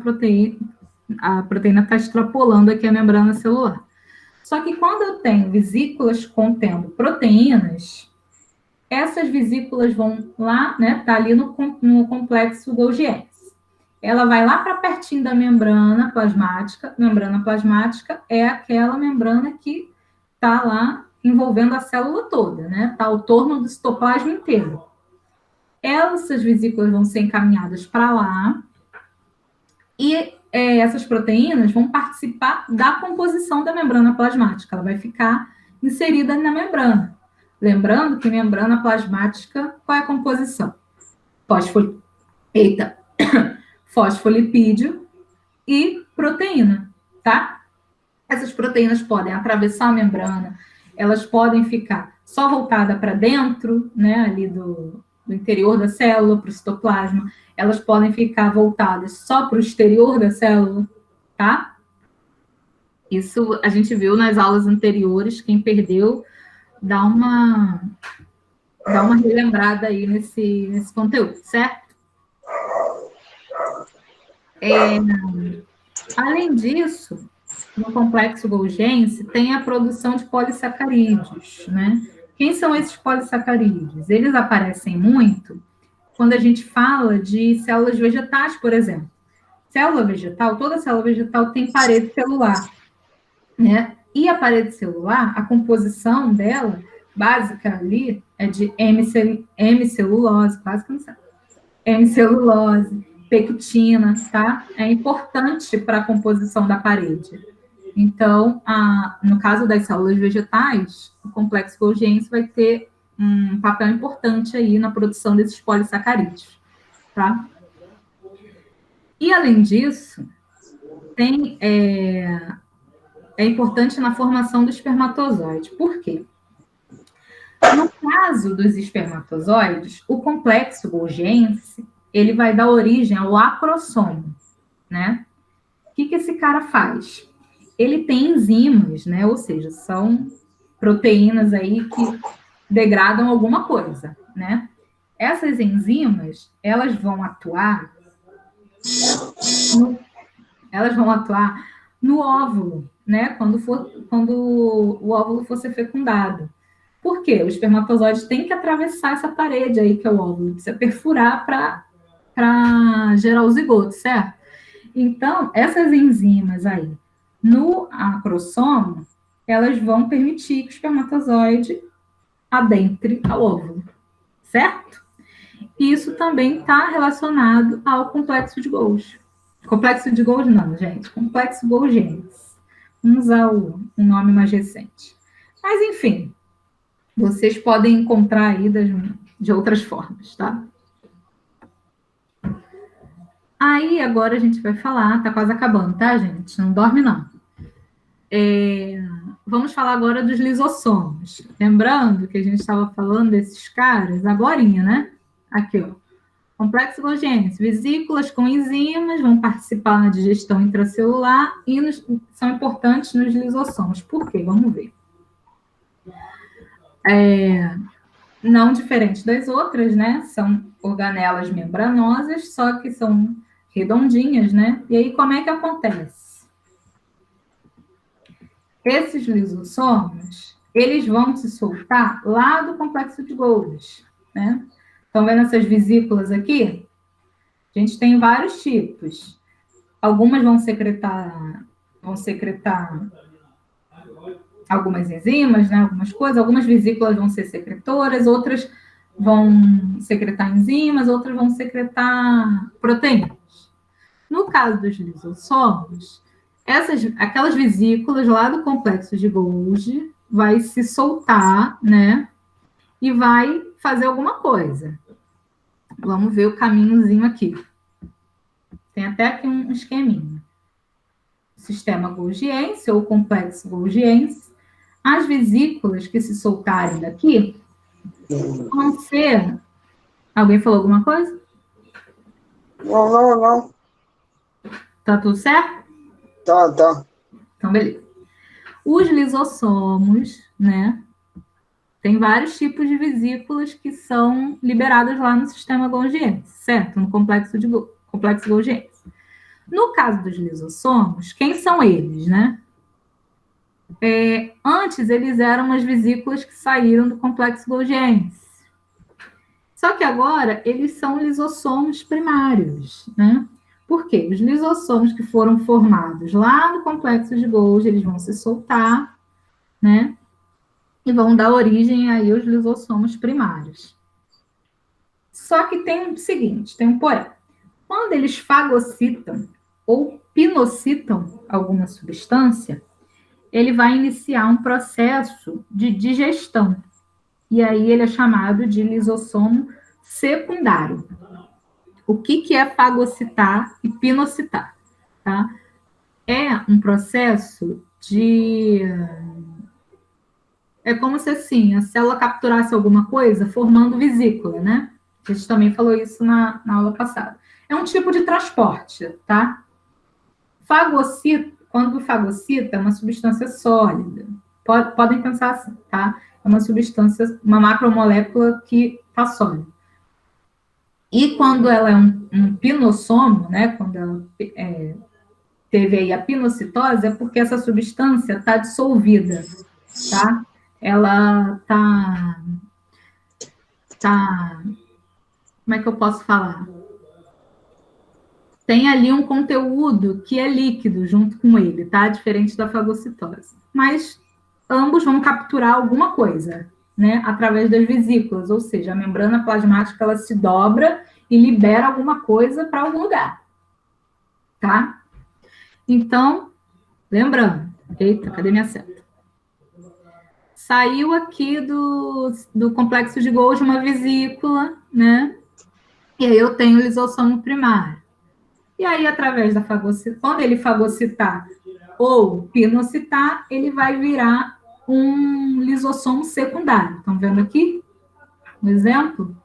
proteína está extrapolando aqui a membrana celular. Só que quando eu tenho vesículas contendo proteínas, essas vesículas vão lá, né? Tá ali no complexo golgiense. Ela vai lá para pertinho da membrana plasmática. Membrana plasmática é aquela membrana que está lá envolvendo a célula toda, né? Está ao torno do citoplasma inteiro. Essas vesículas vão ser encaminhadas para lá e essas proteínas vão participar da composição da membrana plasmática. Ela vai ficar inserida na membrana. Lembrando que membrana plasmática, qual é a composição? Fosfolipídio e proteína, tá? Essas proteínas podem atravessar a membrana, elas podem ficar só voltada para dentro, né, ali do interior da célula, para o citoplasma, elas podem ficar voltadas só para o exterior da célula, tá? Isso a gente viu nas aulas anteriores, quem perdeu, dá uma relembrada aí nesse conteúdo, certo? Além disso, no complexo golgiense tem a produção de polissacarídeos, né? Quem são esses polissacarídeos? Eles aparecem muito quando a gente fala de células vegetais, por exemplo. Célula vegetal, toda célula vegetal tem parede celular, né? E a parede celular, a composição dela, básica ali, é de hemicelulose, quase que não sabe. Hemicelulose, pectina, tá? É importante para a composição da parede. Então, no caso das células vegetais, o complexo golgiense vai ter um papel importante aí na produção desses polissacarídeos, tá? E, além disso, é importante na formação do espermatozoide. Por quê? No caso dos espermatozoides, o complexo golgiense, ele vai dar origem ao acrossomo, né? O que esse cara faz? Ele tem enzimas, né? Ou seja, são proteínas aí que degradam alguma coisa, né? Essas enzimas, elas vão atuar no óvulo, né? Quando o óvulo for ser fecundado. Por quê? O espermatozoide tem que atravessar essa parede aí, que é o óvulo, precisa perfurar para gerar o zigoto, certo? Então, essas enzimas aí, no acrossomo, elas vão permitir que o espermatozoide adentre ao óvulo, certo? Isso também está relacionado ao complexo de Golgi. Complexo de Golgi não, gente. Complexo golgiense. Vamos usar um nome mais recente. Mas, enfim, vocês podem encontrar aí de outras formas, tá? Aí, agora a gente vai falar, tá quase acabando, tá, gente? Não dorme, não. Vamos falar agora dos lisossomos. Lembrando que a gente estava falando desses caras agorinha, né? Aqui, ó. Complexo golgiense. Vesículas com enzimas vão participar na digestão intracelular e são importantes nos lisossomos. Por quê? Vamos ver. Não diferente das outras, né? São organelas membranosas, só que são redondinhas, né? E aí, como é que acontece? Esses lisossomos, eles vão se soltar lá do complexo de Golgi, né? Estão vendo essas vesículas aqui? A gente tem vários tipos. Algumas vão secretar algumas enzimas, né? Algumas coisas. Algumas vesículas vão ser secretoras, outras vão secretar enzimas, outras vão secretar proteínas. No caso dos lisossomos, aquelas vesículas lá do complexo de Golgi vai se soltar, né? E vai fazer alguma coisa. Vamos ver o caminhozinho aqui. Tem até aqui um esqueminha. Sistema golgiense ou complexo golgiense. As vesículas que se soltarem daqui vão ser... Alguém falou alguma coisa? Não. Tá tudo certo? Tá. Então, beleza. Os lisossomos, né? Tem vários tipos de vesículas que são liberadas lá no sistema golgiense, certo? No complexo golgiense. No caso dos lisossomos, quem são eles, né? Antes, eles eram umas vesículas que saíram do complexo golgiense. Só que agora, eles são lisossomos primários, né? Por quê? Os lisossomos que foram formados lá no complexo de Golgi, eles vão se soltar, né? E vão dar origem aí aos lisossomos primários. Só que tem o seguinte, tem um porém. Quando eles fagocitam ou pinocitam alguma substância, ele vai iniciar um processo de digestão. E aí ele é chamado de lisossomo secundário. O que é fagocitar e pinocitar? Tá? É um processo de... É como se, assim, a célula capturasse alguma coisa formando vesícula, né? A gente também falou isso na aula passada. É um tipo de transporte, tá? Quando fagocita, é uma substância sólida. Podem pensar assim, tá? É uma substância, uma macromolécula que está sólida. E quando ela é um pinossomo, né? Quando ela teve aí a pinocitose, é porque essa substância está dissolvida, tá? ela tá, como é que eu posso falar? Tem ali um conteúdo que é líquido junto com ele, tá? Diferente da fagocitose. Mas ambos vão capturar alguma coisa, né? Através das vesículas, ou seja, a membrana plasmática ela se dobra e libera alguma coisa para algum lugar, tá? Então, lembrando, eita, cadê minha seta? Saiu aqui do complexo de Golgi uma vesícula, né? E aí eu tenho o lisossomo primário. E aí, através da fagocitose, quando ele fagocitar ou pinocitar, ele vai virar um lisossomo secundário. Estão vendo aqui? Um exemplo?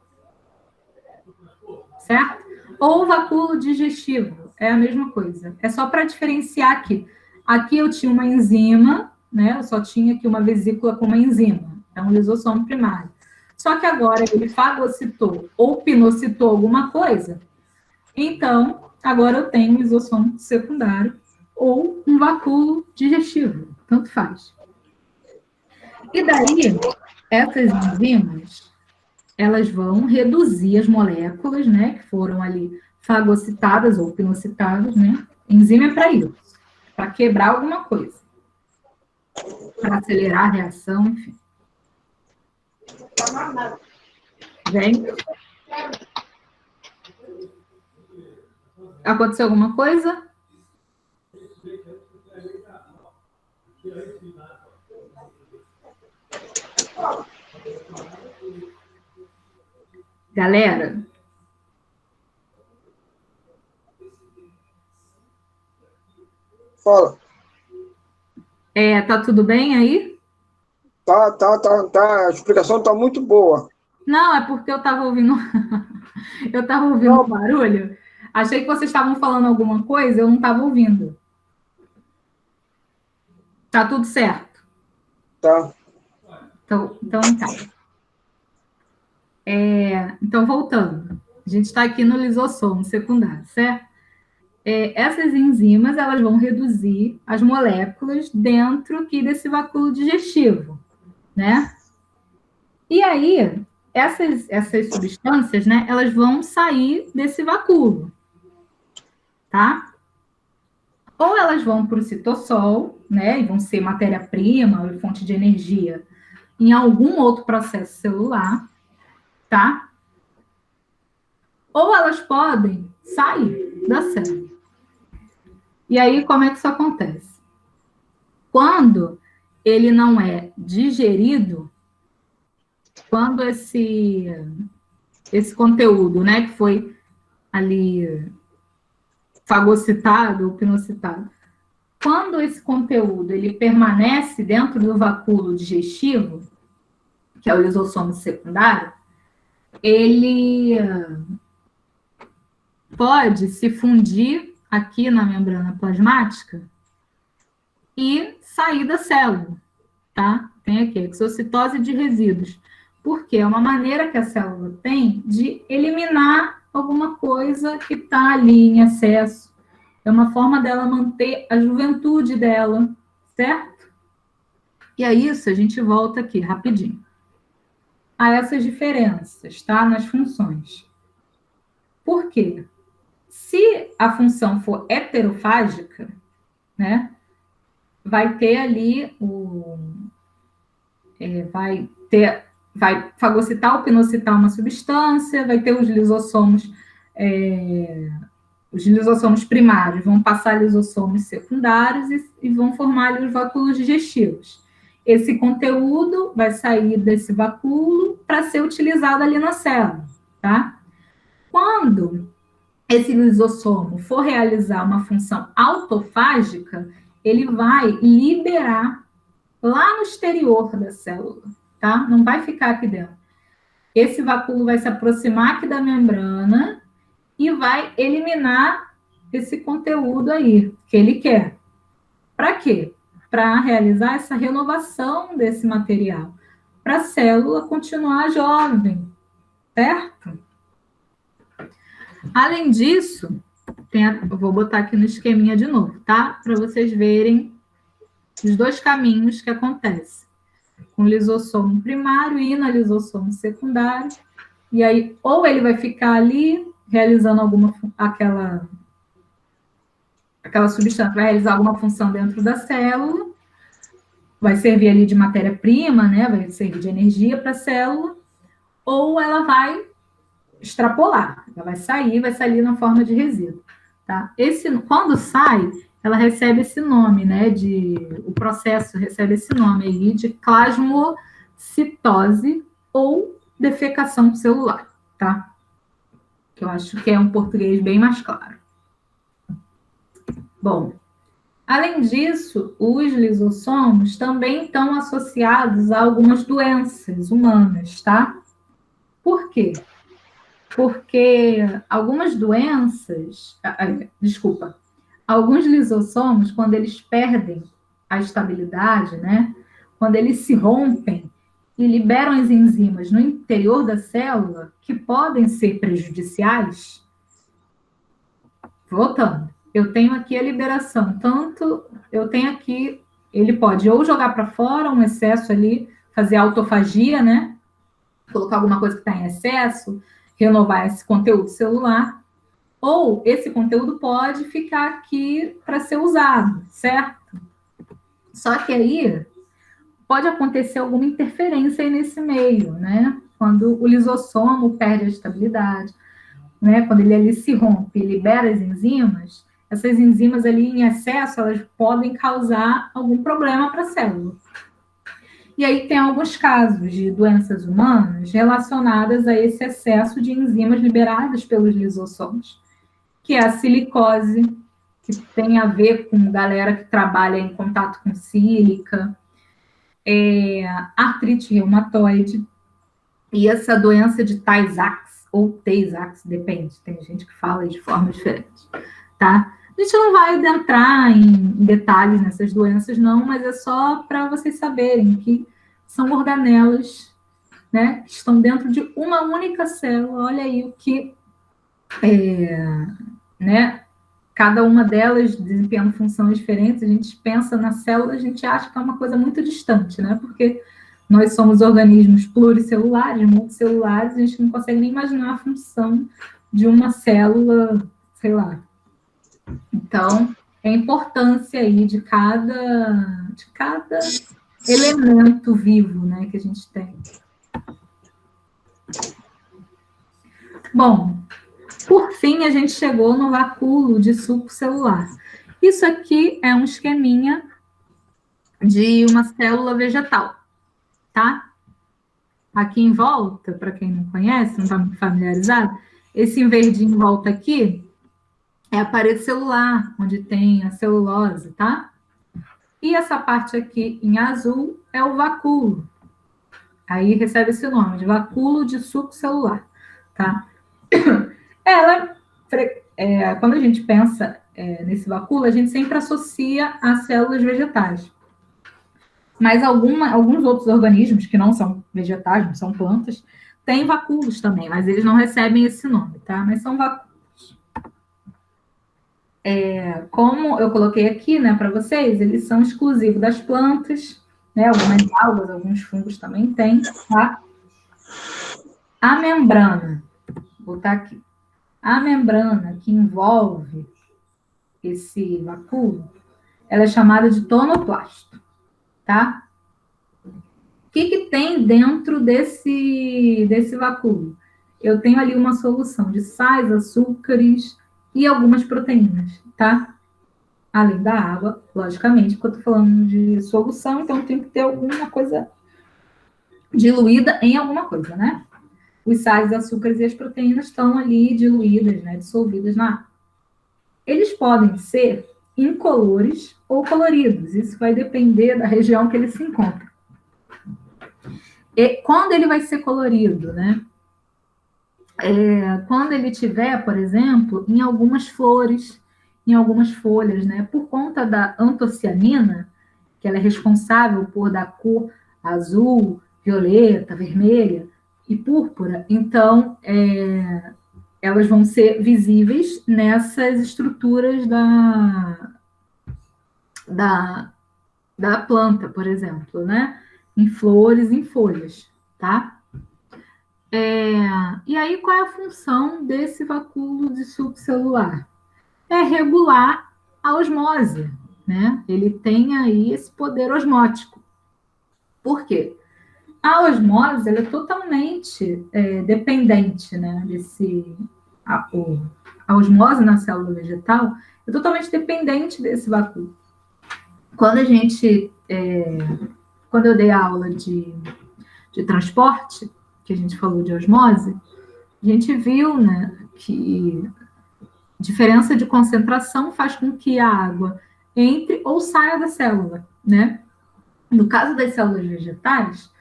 Certo? Ou vacúolo digestivo, é a mesma coisa. É só para diferenciar aqui. Aqui eu tinha uma enzima, né? Eu só tinha aqui uma vesícula com uma enzima. É um lisossomo primário. Só que agora ele fagocitou ou pinocitou alguma coisa, então agora eu tenho um lisossomo secundário ou um vacúolo digestivo, tanto faz. E daí, essas enzimas, elas vão reduzir as moléculas, né, que foram ali fagocitadas ou pinocitadas, né? Enzima é para isso, para quebrar alguma coisa, para acelerar a reação, enfim. Vem. Aconteceu alguma coisa? Galera, Fala. tá tudo bem aí? Tá. A explicação tá muito boa. Não, é porque eu estava ouvindo um barulho. Achei que vocês estavam falando alguma coisa, eu não estava ouvindo. Tá tudo certo. Tá. Então tá. Então, voltando. A gente está aqui no lisossomo secundário, certo? Essas enzimas, elas vão reduzir as moléculas dentro aqui desse vacúolo digestivo, né? E aí, essas substâncias, né, elas vão sair desse vacúolo, tá? Ou elas vão para o citossol, né, e vão ser matéria-prima ou fonte de energia em algum outro processo celular, tá? Ou elas podem sair da célula. E aí, como é que isso acontece? Quando ele não é digerido, quando esse conteúdo, né, que foi ali fagocitado ou pinocitado, quando esse conteúdo ele permanece dentro do vacúolo digestivo, que é o lisossomo secundário, ele pode se fundir aqui na membrana plasmática e sair da célula, tá? Tem aqui a exocitose de resíduos, porque é uma maneira que a célula tem de eliminar alguma coisa que está ali em excesso. É uma forma dela manter a juventude dela, certo? E a isso a gente volta aqui rapidinho a essas diferenças, tá? Nas funções. Por quê? Se a função for heterofágica, né, vai ter ali vai fagocitar ou pinocitar uma substância, vai ter os lisossomos primários vão passar lisossomos secundários e vão formar ali os vacúolos digestivos. Esse conteúdo vai sair desse vacúolo para ser utilizado ali na célula, tá? Quando esse lisossomo for realizar uma função autofágica, ele vai liberar lá no exterior da célula, tá? Não vai ficar aqui dentro. Esse vacúolo vai se aproximar aqui da membrana e vai eliminar esse conteúdo aí que ele quer. Para quê? Para realizar essa renovação desse material, para a célula continuar jovem, certo? Além disso, eu vou botar aqui no esqueminha de novo, tá? Para vocês verem os dois caminhos que acontecem. com lisossomo primário e inalisossomo secundário, e aí ou ele vai ficar ali realizando aquela substância vai realizar alguma função dentro da célula, vai servir ali de matéria-prima, né? Vai servir de energia para a célula, ou ela vai extrapolar, ela vai sair na forma de resíduo, tá? Quando sai, ela recebe esse nome, né? O processo recebe esse nome aí de plasmocitose ou defecação celular, tá? Que eu acho que é um português bem mais claro. Bom, além disso, os lisossomos também estão associados a algumas doenças humanas, tá? Por quê? Porque algumas doenças, alguns lisossomos, quando eles perdem a estabilidade, né? Quando eles se rompem e liberam as enzimas no interior da célula, que podem ser prejudiciais, voltando, eu tenho aqui a liberação, ele pode ou jogar para fora um excesso ali, fazer autofagia, né? Colocar alguma coisa que está em excesso, renovar esse conteúdo celular, ou esse conteúdo pode ficar aqui para ser usado, certo? Só que aí pode acontecer alguma interferência aí nesse meio, né? Quando o lisossomo perde a estabilidade, né? Quando ele ali se rompe e libera as enzimas, essas enzimas ali em excesso, elas podem causar algum problema para a célula. E aí tem alguns casos de doenças humanas relacionadas a esse excesso de enzimas liberadas pelos lisossomos, que é a silicose, que tem a ver com galera que trabalha em contato com sílica, artrite reumatoide, e essa doença de Tay-Sachs, ou Tay-Sachs, depende, tem gente que fala de forma diferente, tá? A gente não vai adentrar em detalhes nessas doenças, não, mas é só para vocês saberem que são organelas, né, que estão dentro de uma única célula. Olha aí o que, né, cada uma delas desempenhando funções diferentes. A gente pensa na célula, a gente acha que é uma coisa muito distante, né, porque nós somos organismos pluricelulares, multicelulares, a gente não consegue nem imaginar a função de uma célula, sei lá. Então, é a importância aí de cada elemento vivo, né, que a gente tem. Bom, por fim, a gente chegou no vacúolo de suco celular. Isso aqui é um esqueminha de uma célula vegetal, tá? Aqui em volta, para quem não conhece, não está muito familiarizado, esse em verdinho em volta aqui é a parede celular, onde tem a celulose, tá? E essa parte aqui em azul é o vacúolo. Aí recebe esse nome, de vacúolo de suco celular, tá? Quando a gente pensa nesse vacúolo, a gente sempre associa às células vegetais. Mas alguns outros organismos, que não são vegetais, não são plantas, têm vacúolos também, mas eles não recebem esse nome, tá? Mas são vacúolos. Como eu coloquei aqui, né, para vocês, eles são exclusivos das plantas, né? Algumas algas, alguns fungos também têm, tá? A membrana, vou botar aqui. A membrana que envolve esse vacúolo, ela é chamada de tonoplasto, tá? O que tem dentro desse vacúolo? Eu tenho ali uma solução de sais, açúcares e algumas proteínas, tá? Além da água, logicamente, porque eu estou falando de solução, então tem que ter alguma coisa diluída em alguma coisa, né? Os sais, açúcares e as proteínas estão ali diluídas, né, dissolvidas na água. Eles podem ser incolores ou coloridos, isso vai depender da região que ele se encontra. E quando ele vai ser colorido, né? Quando ele tiver, por exemplo, em algumas flores, em algumas folhas, né? Por conta da antocianina, que ela é responsável por dar cor azul, violeta, vermelha e púrpura, então elas vão ser visíveis nessas estruturas da planta, por exemplo, né? em flores, em folhas, tá? E aí, qual é a função desse vacúolo de subcelular? É regular a osmose, né? Ele tem aí esse poder osmótico. Por quê? A osmose ela é totalmente dependente, né? A osmose na célula vegetal é totalmente dependente desse vacúolo. Quando eu dei aula de transporte, que a gente falou de osmose, a gente viu, né, que diferença de concentração faz com que a água entre ou saia da célula, né? No caso das células vegetais,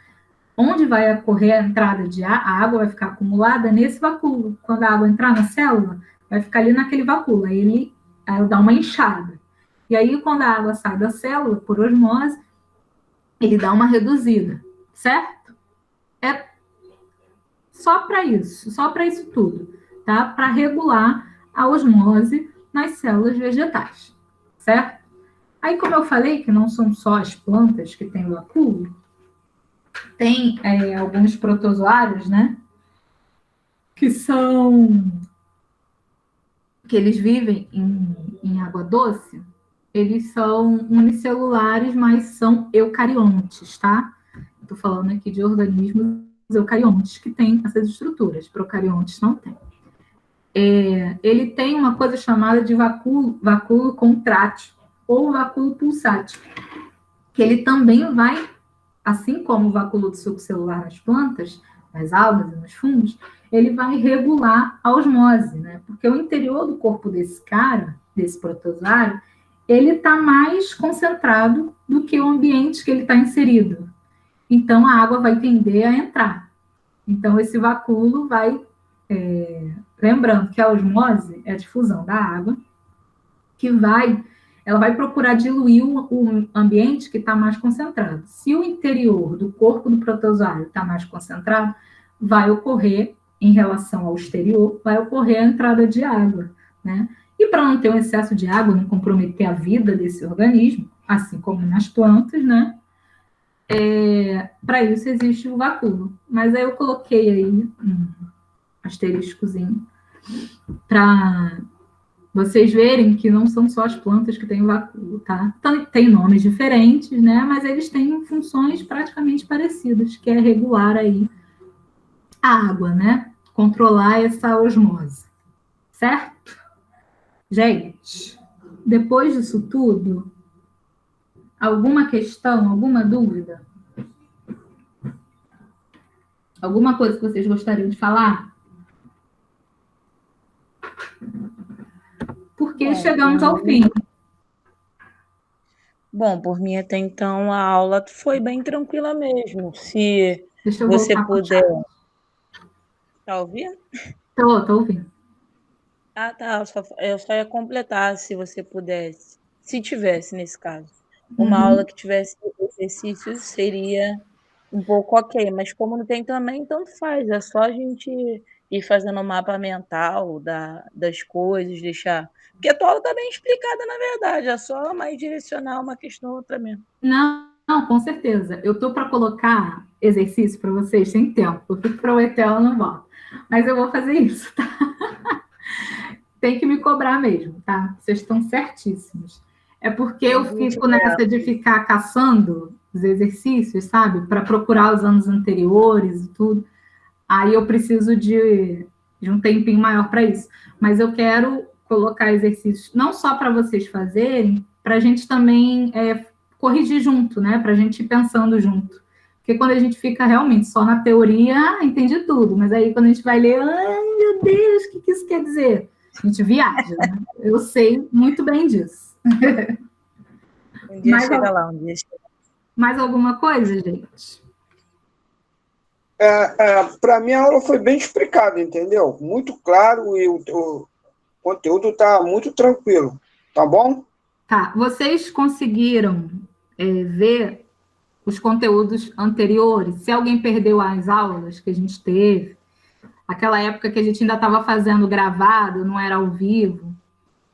onde vai ocorrer a entrada de ar, a água vai ficar acumulada nesse vacúolo. Quando a água entrar na célula, vai ficar ali naquele vacúolo. Aí ela dá uma inchada. E aí, quando a água sai da célula, por osmose, ele dá uma reduzida, certo? É só para isso tudo, tá? Para regular a osmose nas células vegetais, certo? Aí, como eu falei, que não são só as plantas que têm vacúolo, tem alguns protozoários, né? Que eles vivem em água doce, eles são unicelulares, mas são eucariontes, tá? Estou falando aqui de organismos eucariontes que têm essas estruturas, procariontes não têm. Ele tem uma coisa chamada de vacúolo contrátil ou vacúolo pulsátil, que ele também vai, assim como o vacúolo subcelular nas plantas, nas algas e nos fungos, ele vai regular a osmose, né? Porque o interior do corpo desse protozoário, ele está mais concentrado do que o ambiente que ele está inserido. Então, a água vai tender a entrar. Então, esse vacúolo vai... lembrando que a osmose é a difusão da água, ela vai procurar diluir o ambiente que está mais concentrado. Se o interior do corpo do protozoário está mais concentrado, vai ocorrer, em relação ao exterior, vai ocorrer a entrada de água, né? E para não ter um excesso de água, não comprometer a vida desse organismo, assim como nas plantas, né? Para isso existe o vacúolo. Mas aí eu coloquei aí um asteriscozinho para vocês verem que não são só as plantas que têm vacúolo, tá? Tem nomes diferentes, né? Mas eles têm funções praticamente parecidas, que é regular aí a água, né? Controlar essa osmose, certo? Gente, depois disso tudo, alguma questão, alguma dúvida? Alguma coisa que vocês gostariam de falar? Porque chegamos ao fim. Bom, por mim até então a aula foi bem tranquila mesmo. Se Deixa eu você voltar puder. Tá ouvindo? Tô ouvindo. Ah, tá. Eu só ia completar se você pudesse. Se tivesse, nesse caso. Uma aula que tivesse exercícios seria um pouco ok, mas como não tem também, tanto faz. É só a gente ir fazendo um mapa mental das coisas, deixar. Porque a tua aula está bem explicada, na verdade. É só mais direcionar uma questão ou outra mesmo. Não, com certeza. Eu tô para colocar exercício para vocês sem tempo. Eu fico prometendo, não volto. Mas eu vou fazer isso, tá? Tem que me cobrar mesmo, tá? Vocês estão certíssimos. É porque eu fico nessa de ficar caçando os exercícios, sabe? Para procurar os anos anteriores e tudo. Aí eu preciso de um tempinho maior para isso. Mas eu quero colocar exercícios não só para vocês fazerem, para a gente também corrigir junto, né? Para a gente ir pensando junto. Porque quando a gente fica realmente só na teoria, entendi tudo. Mas aí quando a gente vai ler, ai meu Deus, o que isso quer dizer? A gente viaja, né? Eu sei muito bem disso. Um dia chega lá, um dia chega lá. Mais alguma coisa, gente? Para mim, a aula foi bem explicada, entendeu? Muito claro e o conteúdo está muito tranquilo, tá bom? Tá. Vocês conseguiram ver os conteúdos anteriores? Se alguém perdeu as aulas que a gente teve, aquela época que a gente ainda estava fazendo gravado, não era ao vivo.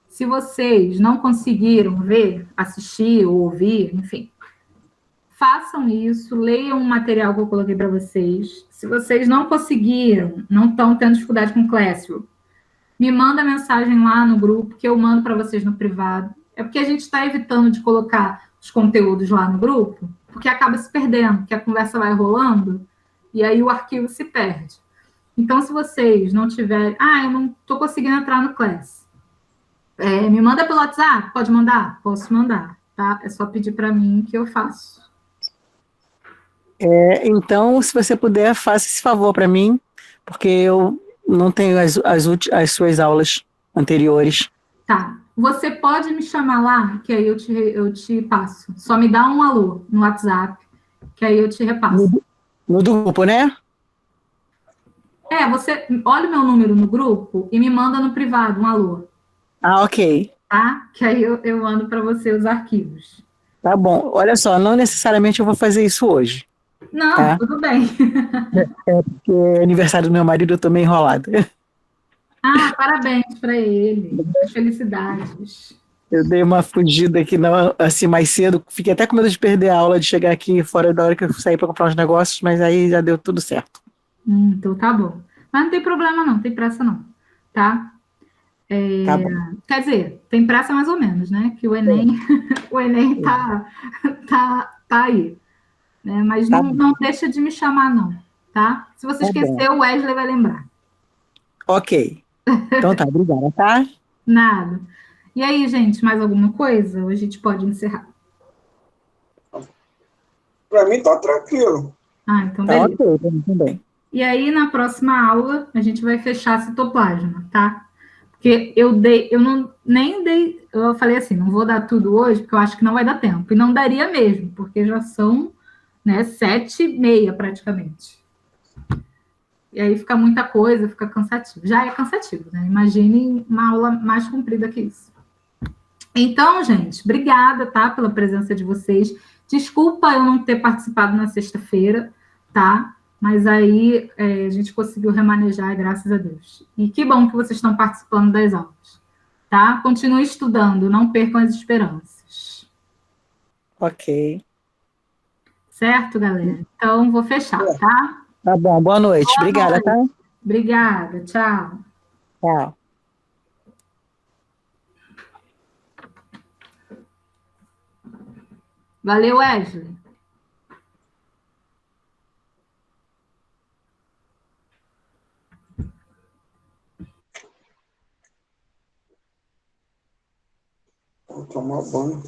Se vocês não conseguiram ver, assistir ou ouvir, enfim, façam isso, leiam o material que eu coloquei para vocês. Se vocês não conseguiram, não estão tendo dificuldade com Classroom, me manda mensagem lá no grupo, que eu mando para vocês no privado. É porque a gente está evitando de colocar os conteúdos lá no grupo, porque acaba se perdendo, porque a conversa vai rolando, e aí o arquivo se perde. Então, se vocês não tiverem... eu não estou conseguindo entrar no Class. Me manda pelo WhatsApp? Pode mandar? Posso mandar, tá? É só pedir para mim que eu faço. Então, se você puder, faça esse favor para mim, porque eu não tenho as suas aulas anteriores. Tá. Você pode me chamar lá, que aí eu te passo. Só me dá um alô no WhatsApp, que aí eu te repasso. No grupo, né? Você olha o meu número no grupo e me manda no privado um alô, Ok. tá? Que aí eu mando para você os arquivos. Tá bom. Olha só, não necessariamente eu vou fazer isso hoje. Não, tá? tudo bem. Porque é aniversário do meu marido, eu tô meio enrolada. Parabéns para ele. Felicidades. Eu dei uma fugida aqui assim mais cedo. Fiquei até com medo de perder a aula, de chegar aqui fora da hora que eu saí para comprar uns negócios, mas aí já deu tudo certo. Então tá bom. Mas não tem problema não, tem pressa não, tá? Tá bom. Quer dizer, tem pressa mais ou menos, né? Que o Enem, o Enem tá aí. Né? Mas Tá não deixa de me chamar, não, tá? Se você Tá bom. esquecer, o Wesley vai lembrar. Ok. Então tá, obrigada, tá? Nada. E aí, gente, mais alguma coisa? Ou a gente pode encerrar? Para mim tá tranquilo. Então Tá beleza. ok, pra mim também. E aí, na próxima aula, a gente vai fechar citoplasma, tá? Porque eu não nem dei, eu falei assim, não vou dar tudo hoje, porque eu acho que não vai dar tempo. E não daria mesmo, porque já são, né, 7h30 praticamente. E aí fica muita coisa, fica cansativo. Já é cansativo, né? Imagine uma aula mais comprida que isso. Então, gente, obrigada, tá, pela presença de vocês. Desculpa eu não ter participado na sexta-feira, tá? Mas aí a gente conseguiu remanejar, graças a Deus. E que bom que vocês estão participando das aulas, tá? Continue estudando, não percam as esperanças. Ok. Certo, galera? Então, vou fechar, tá? Tá bom, boa noite. Boa Obrigada, noite. tá? Obrigada, tchau. Tchau. Valeu, Wesley. Vou tomar banho.